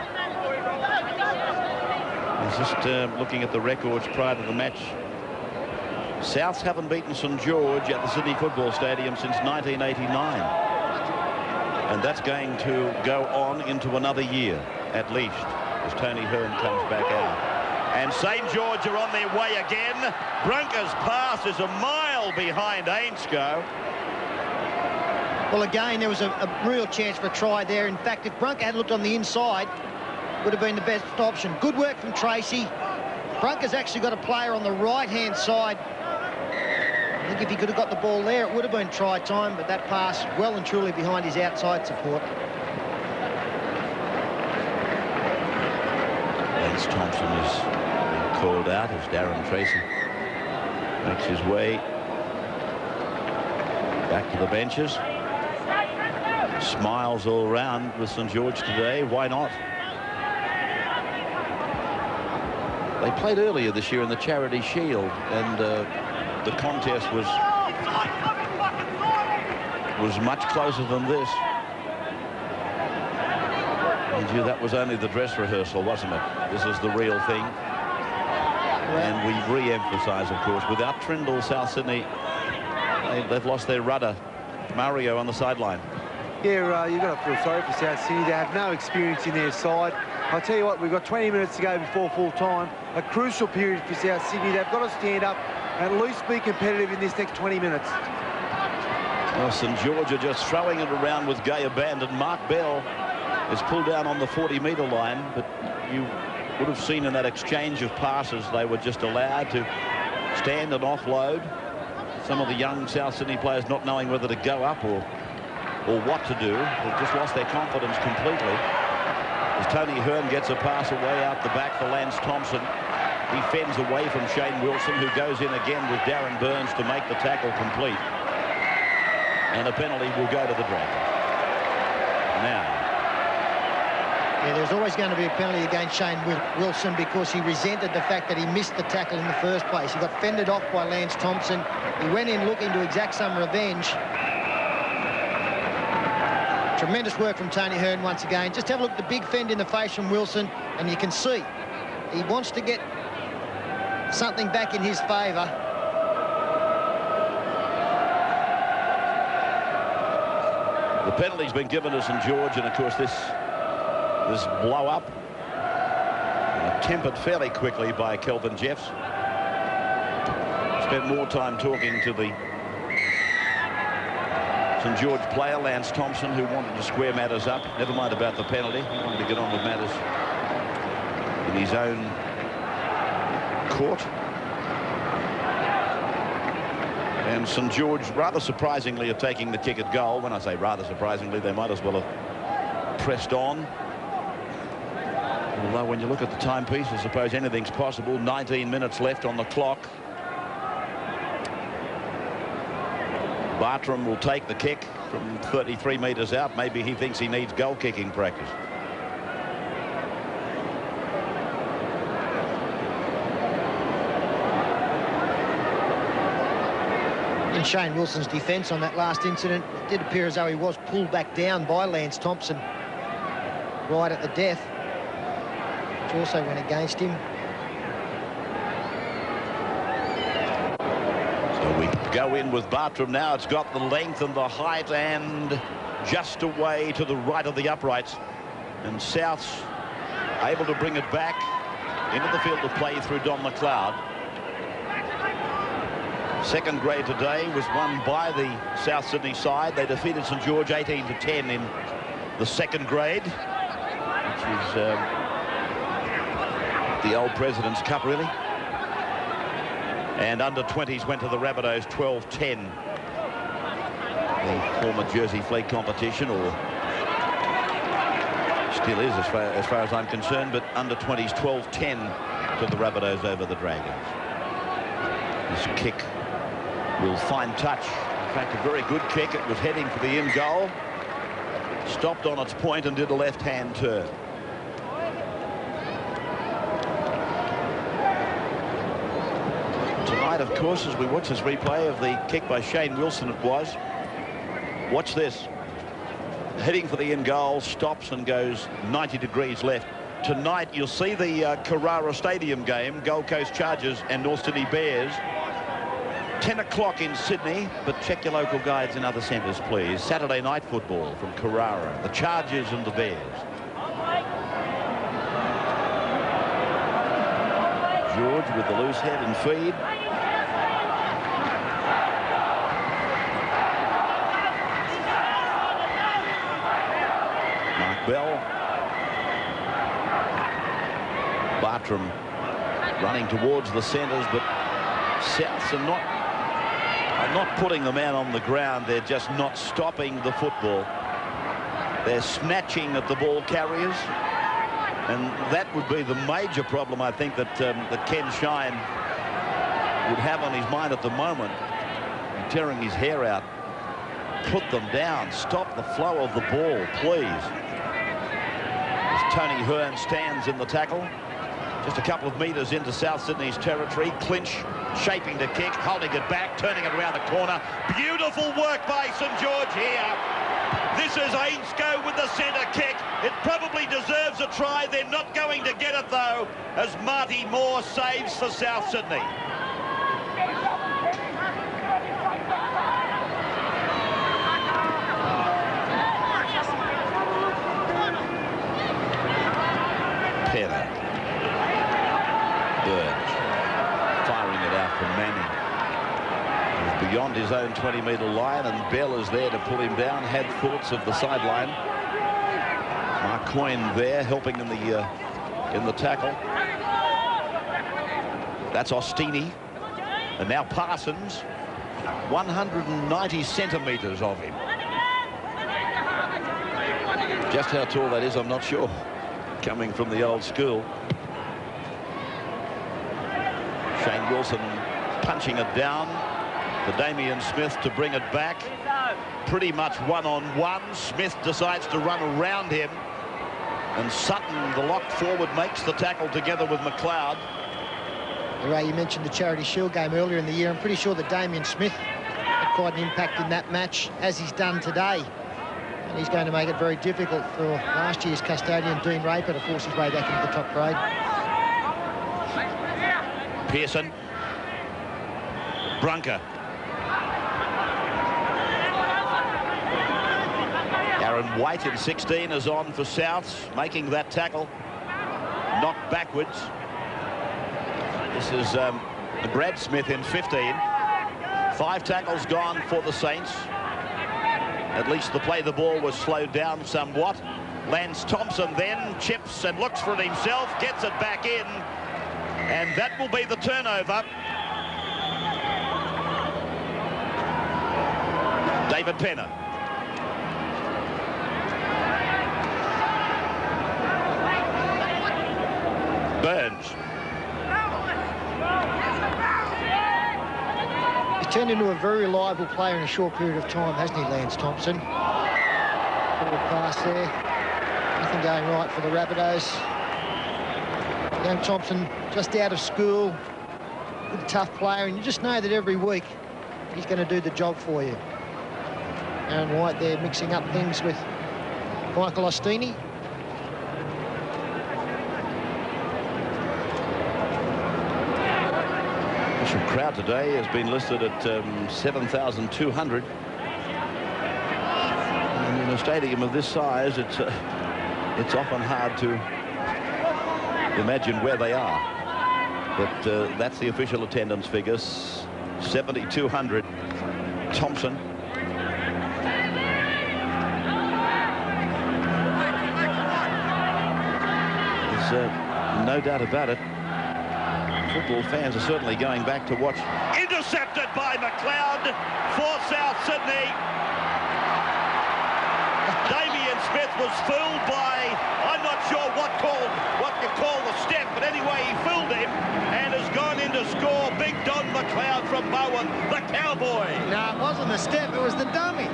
I was just looking at the records prior to the match. Souths haven't beaten St George at the Sydney Football Stadium since 1989. And that's going to go on into another year, at least, as Tony Hearn comes back out. And St George are on their way again. Brunker's pass is a mile behind Ainscough. Well, again, there was a real chance for a try there. In fact, if Brunker had looked on the inside, would have been the best option. Good work from Tracy. Brunker's actually got a player on the right-hand side. I think if he could have got the ball there, it would have been try time, but that pass well and truly behind his outside support. Lance Thompson is being called out as Darren Tracy makes his way back to the benches. Smiles all round with St George today. Why not? They played earlier this year in the Charity Shield, and the contest was much closer than this. And that was only the dress rehearsal, wasn't it? This is the real thing. And we re-emphasise, of course, without Trindle, South Sydney, they've lost their rudder. Mario on the sideline. Yeah, you've got to feel sorry for South Sydney. They have no experience in their side. I'll tell you what, we've got 20 minutes to go before full time. A crucial period for South Sydney. They've got to stand up and at least be competitive in this next 20 minutes. Well, St George are just throwing it around with gay abandon. Mark Bell is pulled down on the 40-metre line, but you would have seen in that exchange of passes they were just allowed to stand and offload. Some of the young South Sydney players not knowing whether to go up or what to do. They've just lost their confidence completely. As Tony Hearn gets a pass away out the back for Lance Thompson. He fends away from Shane Wilson, who goes in again with Darren Burns to make the tackle complete. And a penalty will go to the Dragons. Now. Yeah, there's always going to be a penalty against Shane Wilson because he resented the fact that he missed the tackle in the first place. He got fended off by Lance Thompson. He went in looking to exact some revenge. Tremendous work from Tony Hearn once again. Just have a look at the big fend in the face from Wilson, and you can see he wants to get something back in his favour. The penalty's been given to St George, and of course this blow up tempered fairly quickly by Kelvin Jeffs. Spent more time talking to the St George player, Lance Thompson, who wanted to square matters up. Never mind about the penalty. He wanted to get on with matters in his own court. And St George, rather surprisingly, are taking the kick at goal. When I say rather surprisingly, they might as well have pressed on. Although when you look at the timepiece, I suppose anything's possible. 19 minutes left on the clock. Bartram will take the kick from 33 metres out. Maybe he thinks he needs goal kicking practice. In Shane Wilson's defence on that last incident, it did appear as though he was pulled back down by Lance Thompson right at the death, which also went against him. So we go in with Bartram now. It's got the length and the height and just away to the right of the uprights. And South's able to bring it back into the field of play through Don McLeod. Second grade today was won by the South Sydney side. They defeated St George 18-10 in the second grade, which is the old President's Cup, really. And under 20s went to the Rabbitohs 12-10. The former Jersey Fleet competition, or still is as far as I'm concerned, but under 20s 12-10 to the Rabbitohs over the Dragons. This kick will find touch. In fact, a very good kick. It was heading for the in goal. Stopped on its point and did a left-hand turn. Tonight, of course, as we watch this replay of the kick by Shane Wilson, it was. Watch this. Heading for the in goal, stops and goes 90 degrees left. Tonight, you'll see the Carrara Stadium game, Gold Coast Chargers and North Sydney Bears. 10 o'clock in Sydney, but check your local guides in other centres, please. Saturday night football from Carrara, the Chargers and the Bears. George with the loose head and feed. Mark Bell. Bartram running towards the centres, but Souths are not putting the man on the ground. They're just not stopping the football. They're snatching at the ball carriers, and that would be the major problem, I think, that Ken Shine would have on his mind at the moment. Tearing his hair out. Put them down. Stop the flow of the ball, please. As Tony Hearn stands in the tackle. Just a couple of metres into South Sydney's territory. Clinch shaping to kick, holding it back, turning it around the corner. Beautiful work by St George here. This is Ainscough with the centre kick. It probably deserves a try. They're not going to get it, though, as Marty Moore saves for South Sydney. Penner. Burns. Firing it out from Manning. He's beyond his own 20-metre line, and Bell is there to pull him down. Had thoughts of the sideline. Mark Coyne there helping in the tackle. That's Ostini. And now Parsons. 190 centimetres of him. Just how tall that is, I'm not sure. Coming from the old school. Shane Wilson punching it down to Damien Smith to bring it back. Pretty much one-on-one. Smith decides to run around him. And Sutton, the lock forward, makes the tackle together with McLeod. Ray, you mentioned the Charity Shield game earlier in the year. I'm pretty sure that Damien Smith had quite an impact in that match, as he's done today. And he's going to make it very difficult for last year's custodian, Dean Raper, to force his way back into the top grade. Pearson. Brunker. Aaron White in 16 is on for Souths, making that tackle. Knocked backwards. This is Brad Smith in 15. 5 tackles gone for the Saints. At least the play the ball was slowed down somewhat. Lance Thompson then chips and looks for it himself, gets it back in, and that will be the turnover. David Penner. Burns. He's turned into a very reliable player in a short period of time, hasn't he, Lance Thompson? Forward pass there. Nothing going right for the Rabbitohs. Young Thompson just out of school. Good, tough player, and you just know that every week he's going to do the job for you. Aaron White there mixing up things with Michael Ostini. Official crowd today has been listed at 7,200. And in a stadium of this size, it's often hard to imagine where they are. But that's the official attendance figures. 7,200. Thompson. There's no doubt about it. Football fans are certainly going back to watch. Intercepted by McLeod for South Sydney. Damien Smith was fooled by, I'm not sure what you call the step, but anyway, he fooled him and has gone in to score. Big Don McLeod from Bowen, the Cowboy. No, it wasn't the step, it was the dummy.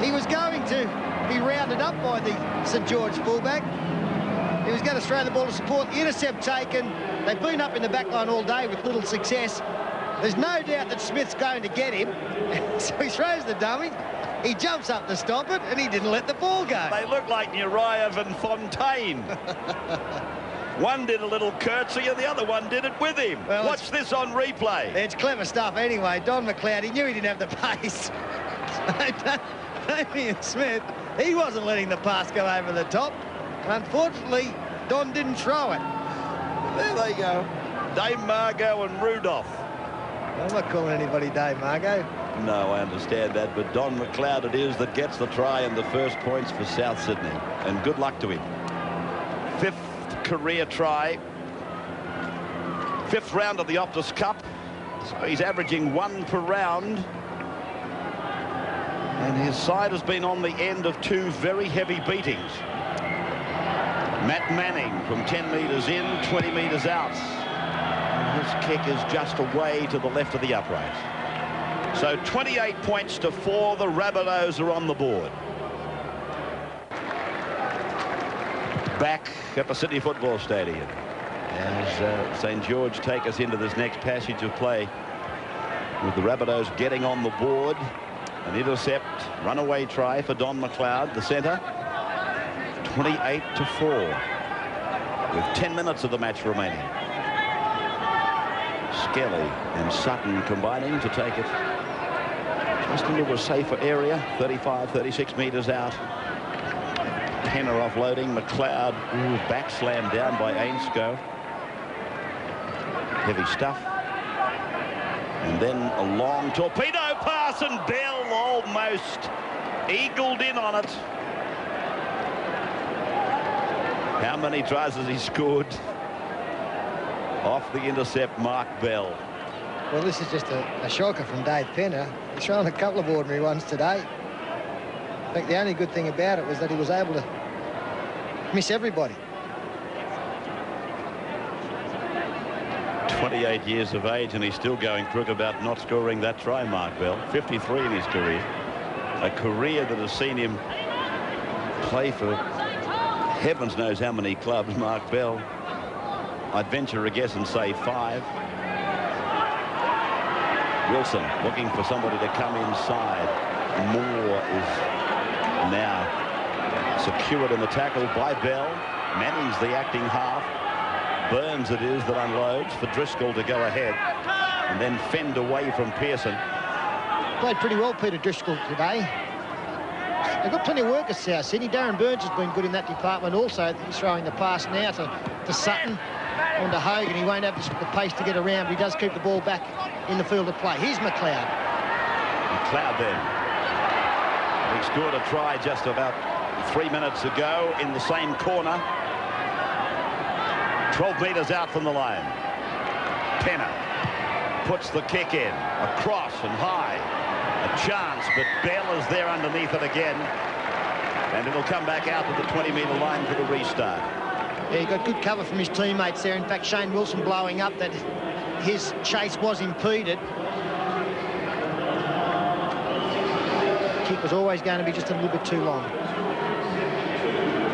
He was going to be rounded up by the St George fullback. He was going to throw the ball to support. Intercept taken. They've been up in the back line all day with little success. There's no doubt that Smith's going to get him. So he throws the dummy. He jumps up to stop it, and he didn't let the ball go. They look like Uriah and Fontaine. One did a little curtsy, and the other one did it with him. Well, watch this on replay. It's clever stuff anyway. Don McLeod, he knew he didn't have the pace. Damien Smith, he wasn't letting the pass go over the top. Unfortunately, Don didn't throw it. There they go. Dame Margot and Rudolph. I'm not calling anybody Dame Margot. No, I understand that, but Don McLeod it is that gets the try and the first points for South Sydney. And good luck to him. 5th career try. 5th round of the Optus Cup. So he's averaging 1 per round. And his side has been on the end of 2 very heavy beatings. Matt Manning from 10 metres in, 20 metres out. And his kick is just away to the left of the upright. So 28 points to 4. The Rabbitohs are on the board. Back at the Sydney Football Stadium as St George take us into this next passage of play, with the Rabbitohs getting on the board. An intercept, runaway try for Don McLeod, the centre. 28-4 with 10 minutes of the match remaining. Skelly and Sutton combining to take it just into a safer area, 35-36 metres out. Penner offloading. McLeod, back slammed down by Ainscough. Heavy stuff. And then a long torpedo pass, and Bell almost eagled in on it. How many tries has he scored? Off the intercept, Mark Bell. Well, this is just a shocker from Dave Penner. He's thrown a couple of ordinary ones today. In fact, the only good thing about it was that he was able to miss everybody. 28 years of age, and he's still going crook about not scoring that try, Mark Bell. 53 in his career. A career that has seen him play for heavens knows how many clubs. Mark Bell, I'd venture a guess and say 5. Wilson looking for somebody to come inside. Moore is now secured in the tackle by Bell. Manning's the acting half. Burns it is that unloads for Driscoll to go ahead and then fend away from Pearson. Played pretty well, Peter Driscoll, today. They've got plenty of work at South Sydney. Darren Burns has been good in that department also. He's throwing the pass now to Sutton. On to Hogan. He won't have the pace to get around, but he does keep the ball back in the field of play. Here's McLeod. McLeod then. He scored a try just about 3 minutes ago in the same corner. 12 metres out from the line. Penner puts the kick in. Across and high. A chance, but Bell is there underneath it again. And it'll come back out to the 20-metre line for the restart. Yeah, he got good cover from his teammates there. In fact, Shane Wilson blowing up that his chase was impeded. Kick was always going to be just a little bit too long.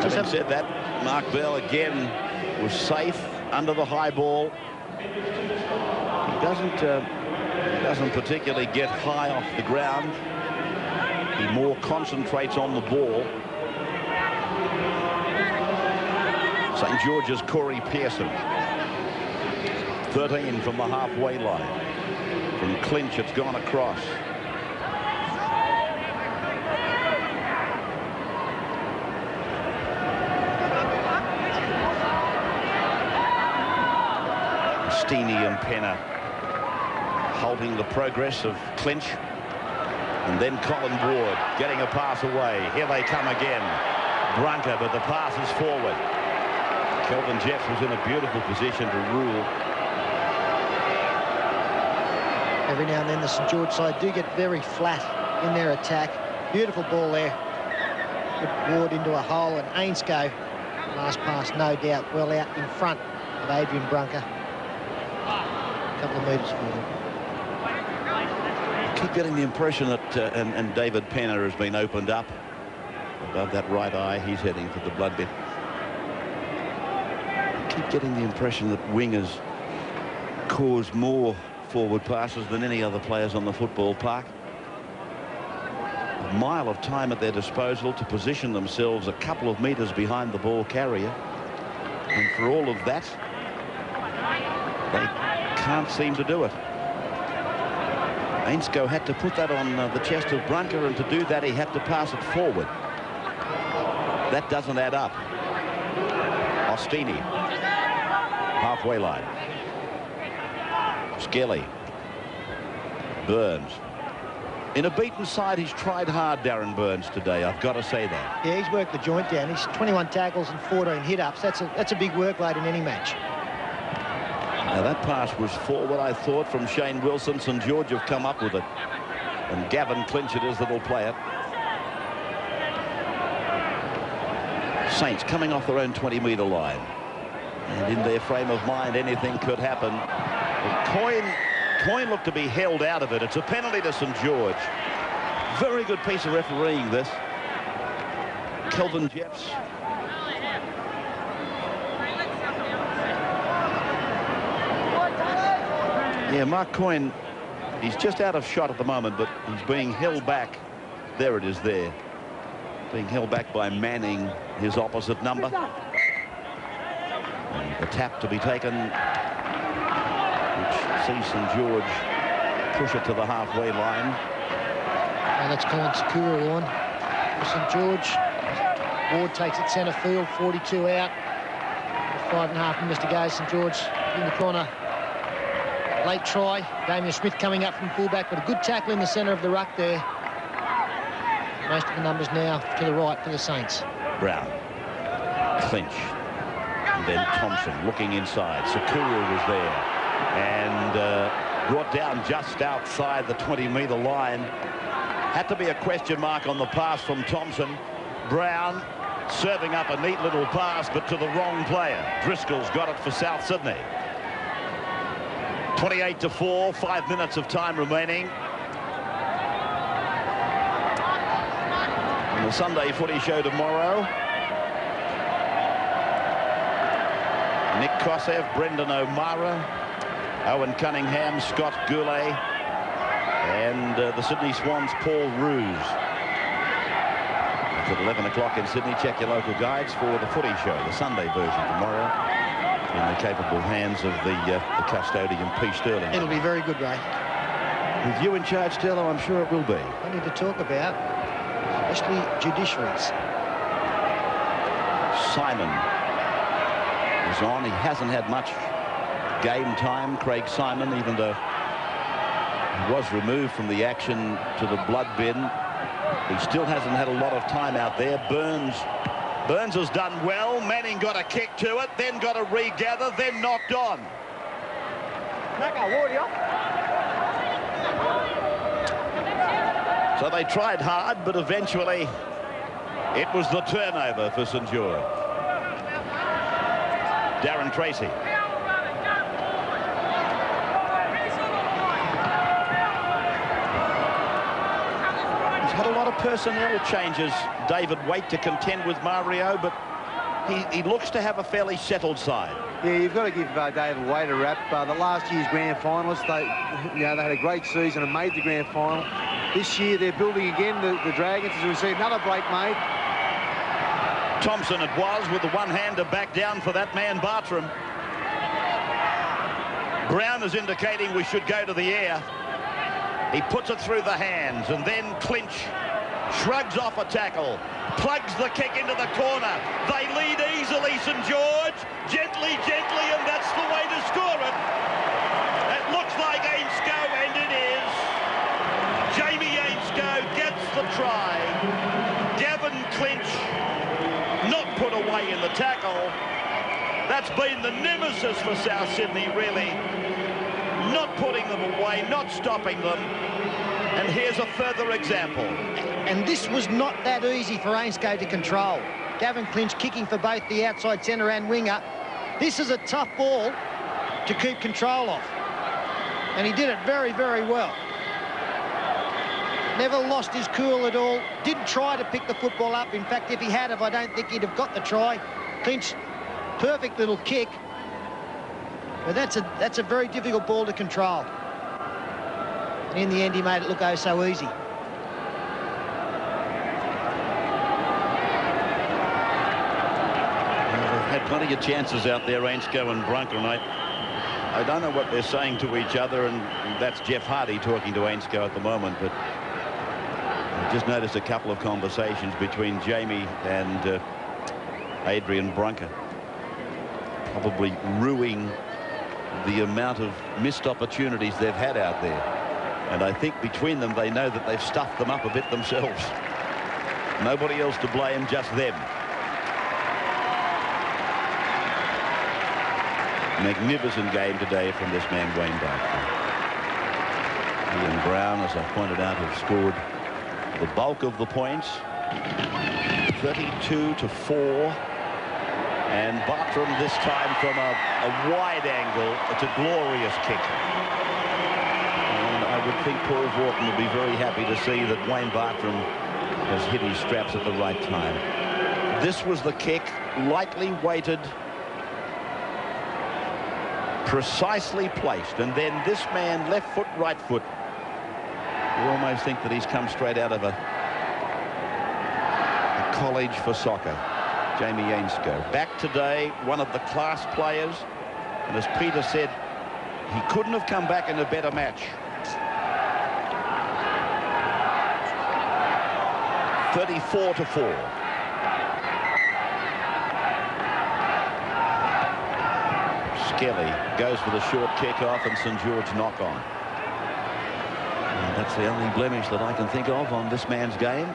Having said that, Mark Bell again was safe under the high ball. He doesn't particularly get high off the ground. He more concentrates on the ball. St George's Corey Pearson, 13 from the halfway line. From clinch, it's gone across. Steeny and Penner halting the progress of clinch. And then Colin Ward getting a pass away. Here they come again. Brunker, but the pass is forward. Kelvin Jeffs was in a beautiful position to rule. Every now and then the St George side do get very flat in their attack. Beautiful ball there. Put Ward into a hole, and Ainscough, last pass no doubt well out in front of Adrian Brunker. A couple of metres for them. I keep getting the impression that and David Penner has been opened up above that right eye. He's heading for the blood bit. I keep getting the impression that wingers cause more forward passes than any other players on the football park. A mile of time at their disposal to position themselves a couple of metres behind the ball carrier, and for all of that they can't seem to do it. Ainscough had to put that on the chest of Brunker, and to do that he had to pass it forward. That doesn't add up. Ostini, halfway line. Skelly. Burns. In a beaten side, he's tried hard, Darren Burns, today. I've got to say that. Yeah, he's worked the joint down. He's 21 tackles and 14 hit-ups. That's a big workload in any match. Now, that pass was forward, I thought, from Shane Wilson. St George have come up with it. And Gavin Clinch it is that'll play it. Saints coming off their own 20-metre line. And in their frame of mind, anything could happen. Coyne looked to be held out of it. It's a penalty to St George. Very good piece of refereeing, this. Kelvin Jeffs. Yeah, Mark Coyne, he's just out of shot at the moment, but he's being held back. There it is there. Being held back by Manning, his opposite number. And the tap to be taken, which sees St George push it to the halfway line. And that's Colin Sakura on for St George. Ward takes it centre field, 42 out. 5.5 minutes to go. St George in the corner. Late try. Damien Smith coming up from fullback, but a good tackle in the centre of the ruck there. Most of the numbers now to the right for the Saints. Brown. Clinch. And then Thompson looking inside. Sakura was there. And brought down just outside the 20-metre line. Had to be a question mark on the pass from Thompson. Brown serving up a neat little pass, but to the wrong player. Driscoll's got it for South Sydney. 28-4, 5 minutes of time remaining. On the Sunday Footy Show tomorrow. Nick Kossev, Brendan O'Mara, Owen Cunningham, Scott Goulet, and the Sydney Swans' Paul Roos. It's at 11 o'clock in Sydney. Check your local guides for the Footy Show, the Sunday version tomorrow, in the capable hands of the custodian, P. Sterling. It'll be very good, Ray. With you in charge, Stello, I'm sure it will be. Plenty to talk about, especially judiciaries. Simon is on. He hasn't had much game time, Craig Simon, even though he was removed from the action to the blood bin. He still hasn't had a lot of time out there. Burns has done well. Manning got a kick to it, then got a regather, then knocked on. So they tried hard, but eventually it was the turnover for St George. Darren Tracy. He's had a lot of personnel changes, David Waite, to contend with Mario, but he looks to have a fairly settled side. Yeah, you've got to give David Waite a rap. The last year's grand finalists, they had a great season and made the grand final. This year they're building again, the Dragons, as we see another break made. Thompson it was, with the one-hander back down for that man Bartram. Brown is indicating we should go to the air. He puts it through the hands, and then Clinch shrugs off a tackle, plugs the kick into the corner. They lead easily, St George. Gently, and that's the way to score it. It looks like Ainscow, and it is. Jamie Ainscow gets the try. Gavin Clinch not put away in the tackle. That's been the nemesis for South Sydney, really. Not putting them away, not stopping them. And here's a further example. And this was not that easy for Ainscow to control. Gavin Clinch kicking for both the outside centre and winger. This is a tough ball to keep control of. And he did it very, very well. Never lost his cool at all. Didn't try to pick the football up. In fact, if he had, I don't think he'd have got the try. Clinch, perfect little kick. But that's a very difficult ball to control. And in the end, he made it look oh so easy. Had plenty of chances out there, Ainscow and Brunker, and I don't know what they're saying to each other, and that's Jeff Hardy talking to Ainscow at the moment, but I just noticed a couple of conversations between Jamie and Adrian Brunker, probably ruining the amount of missed opportunities they've had out there. And I think between them, they know that they've stuffed them up a bit themselves. Nobody else to blame, just them. Magnificent game today from this man, Wayne Barton. Ian Brown, as I pointed out, have scored the bulk of the points. 32-4. And Bartram this time from a wide angle. It's a glorious kick. And I would think Paul Vorton would be very happy to see that Wayne Bartram has hit his straps at the right time. This was the kick, lightly weighted, precisely placed, and then this man, left foot, right foot. You almost think that he's come straight out of a college for soccer. Jamie Ainscow back today, one of the class players, and as Peter said, he couldn't have come back in a better match. 34-4. Skelly goes for the short kick-off, and St George knock on. And that's the only blemish that I can think of on this man's game.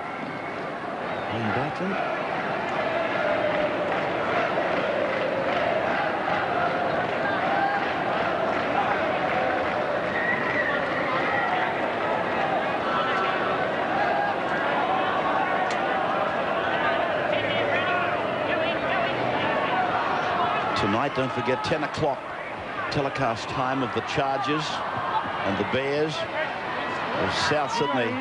Wayne Barton. Tonight, don't forget, 10 o'clock telecast time of the Chargers and the Bears of South Sydney.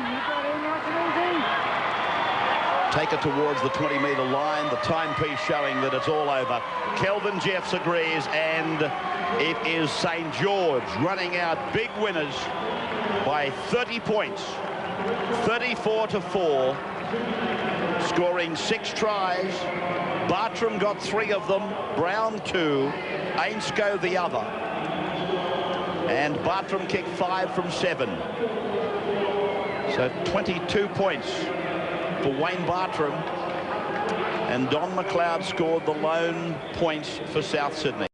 Take it towards the 20-metre line. The timepiece showing that it's all over. Kelvin Jeffs agrees, and it is St George running out big winners by 30 points. 34-4. Scoring 6 tries. Bartram got 3 of them, Brown 2, Ainscow the other. And Bartram kicked 5 from 7. So 22 points for Wayne Bartram. And Don McLeod scored the lone points for South Sydney.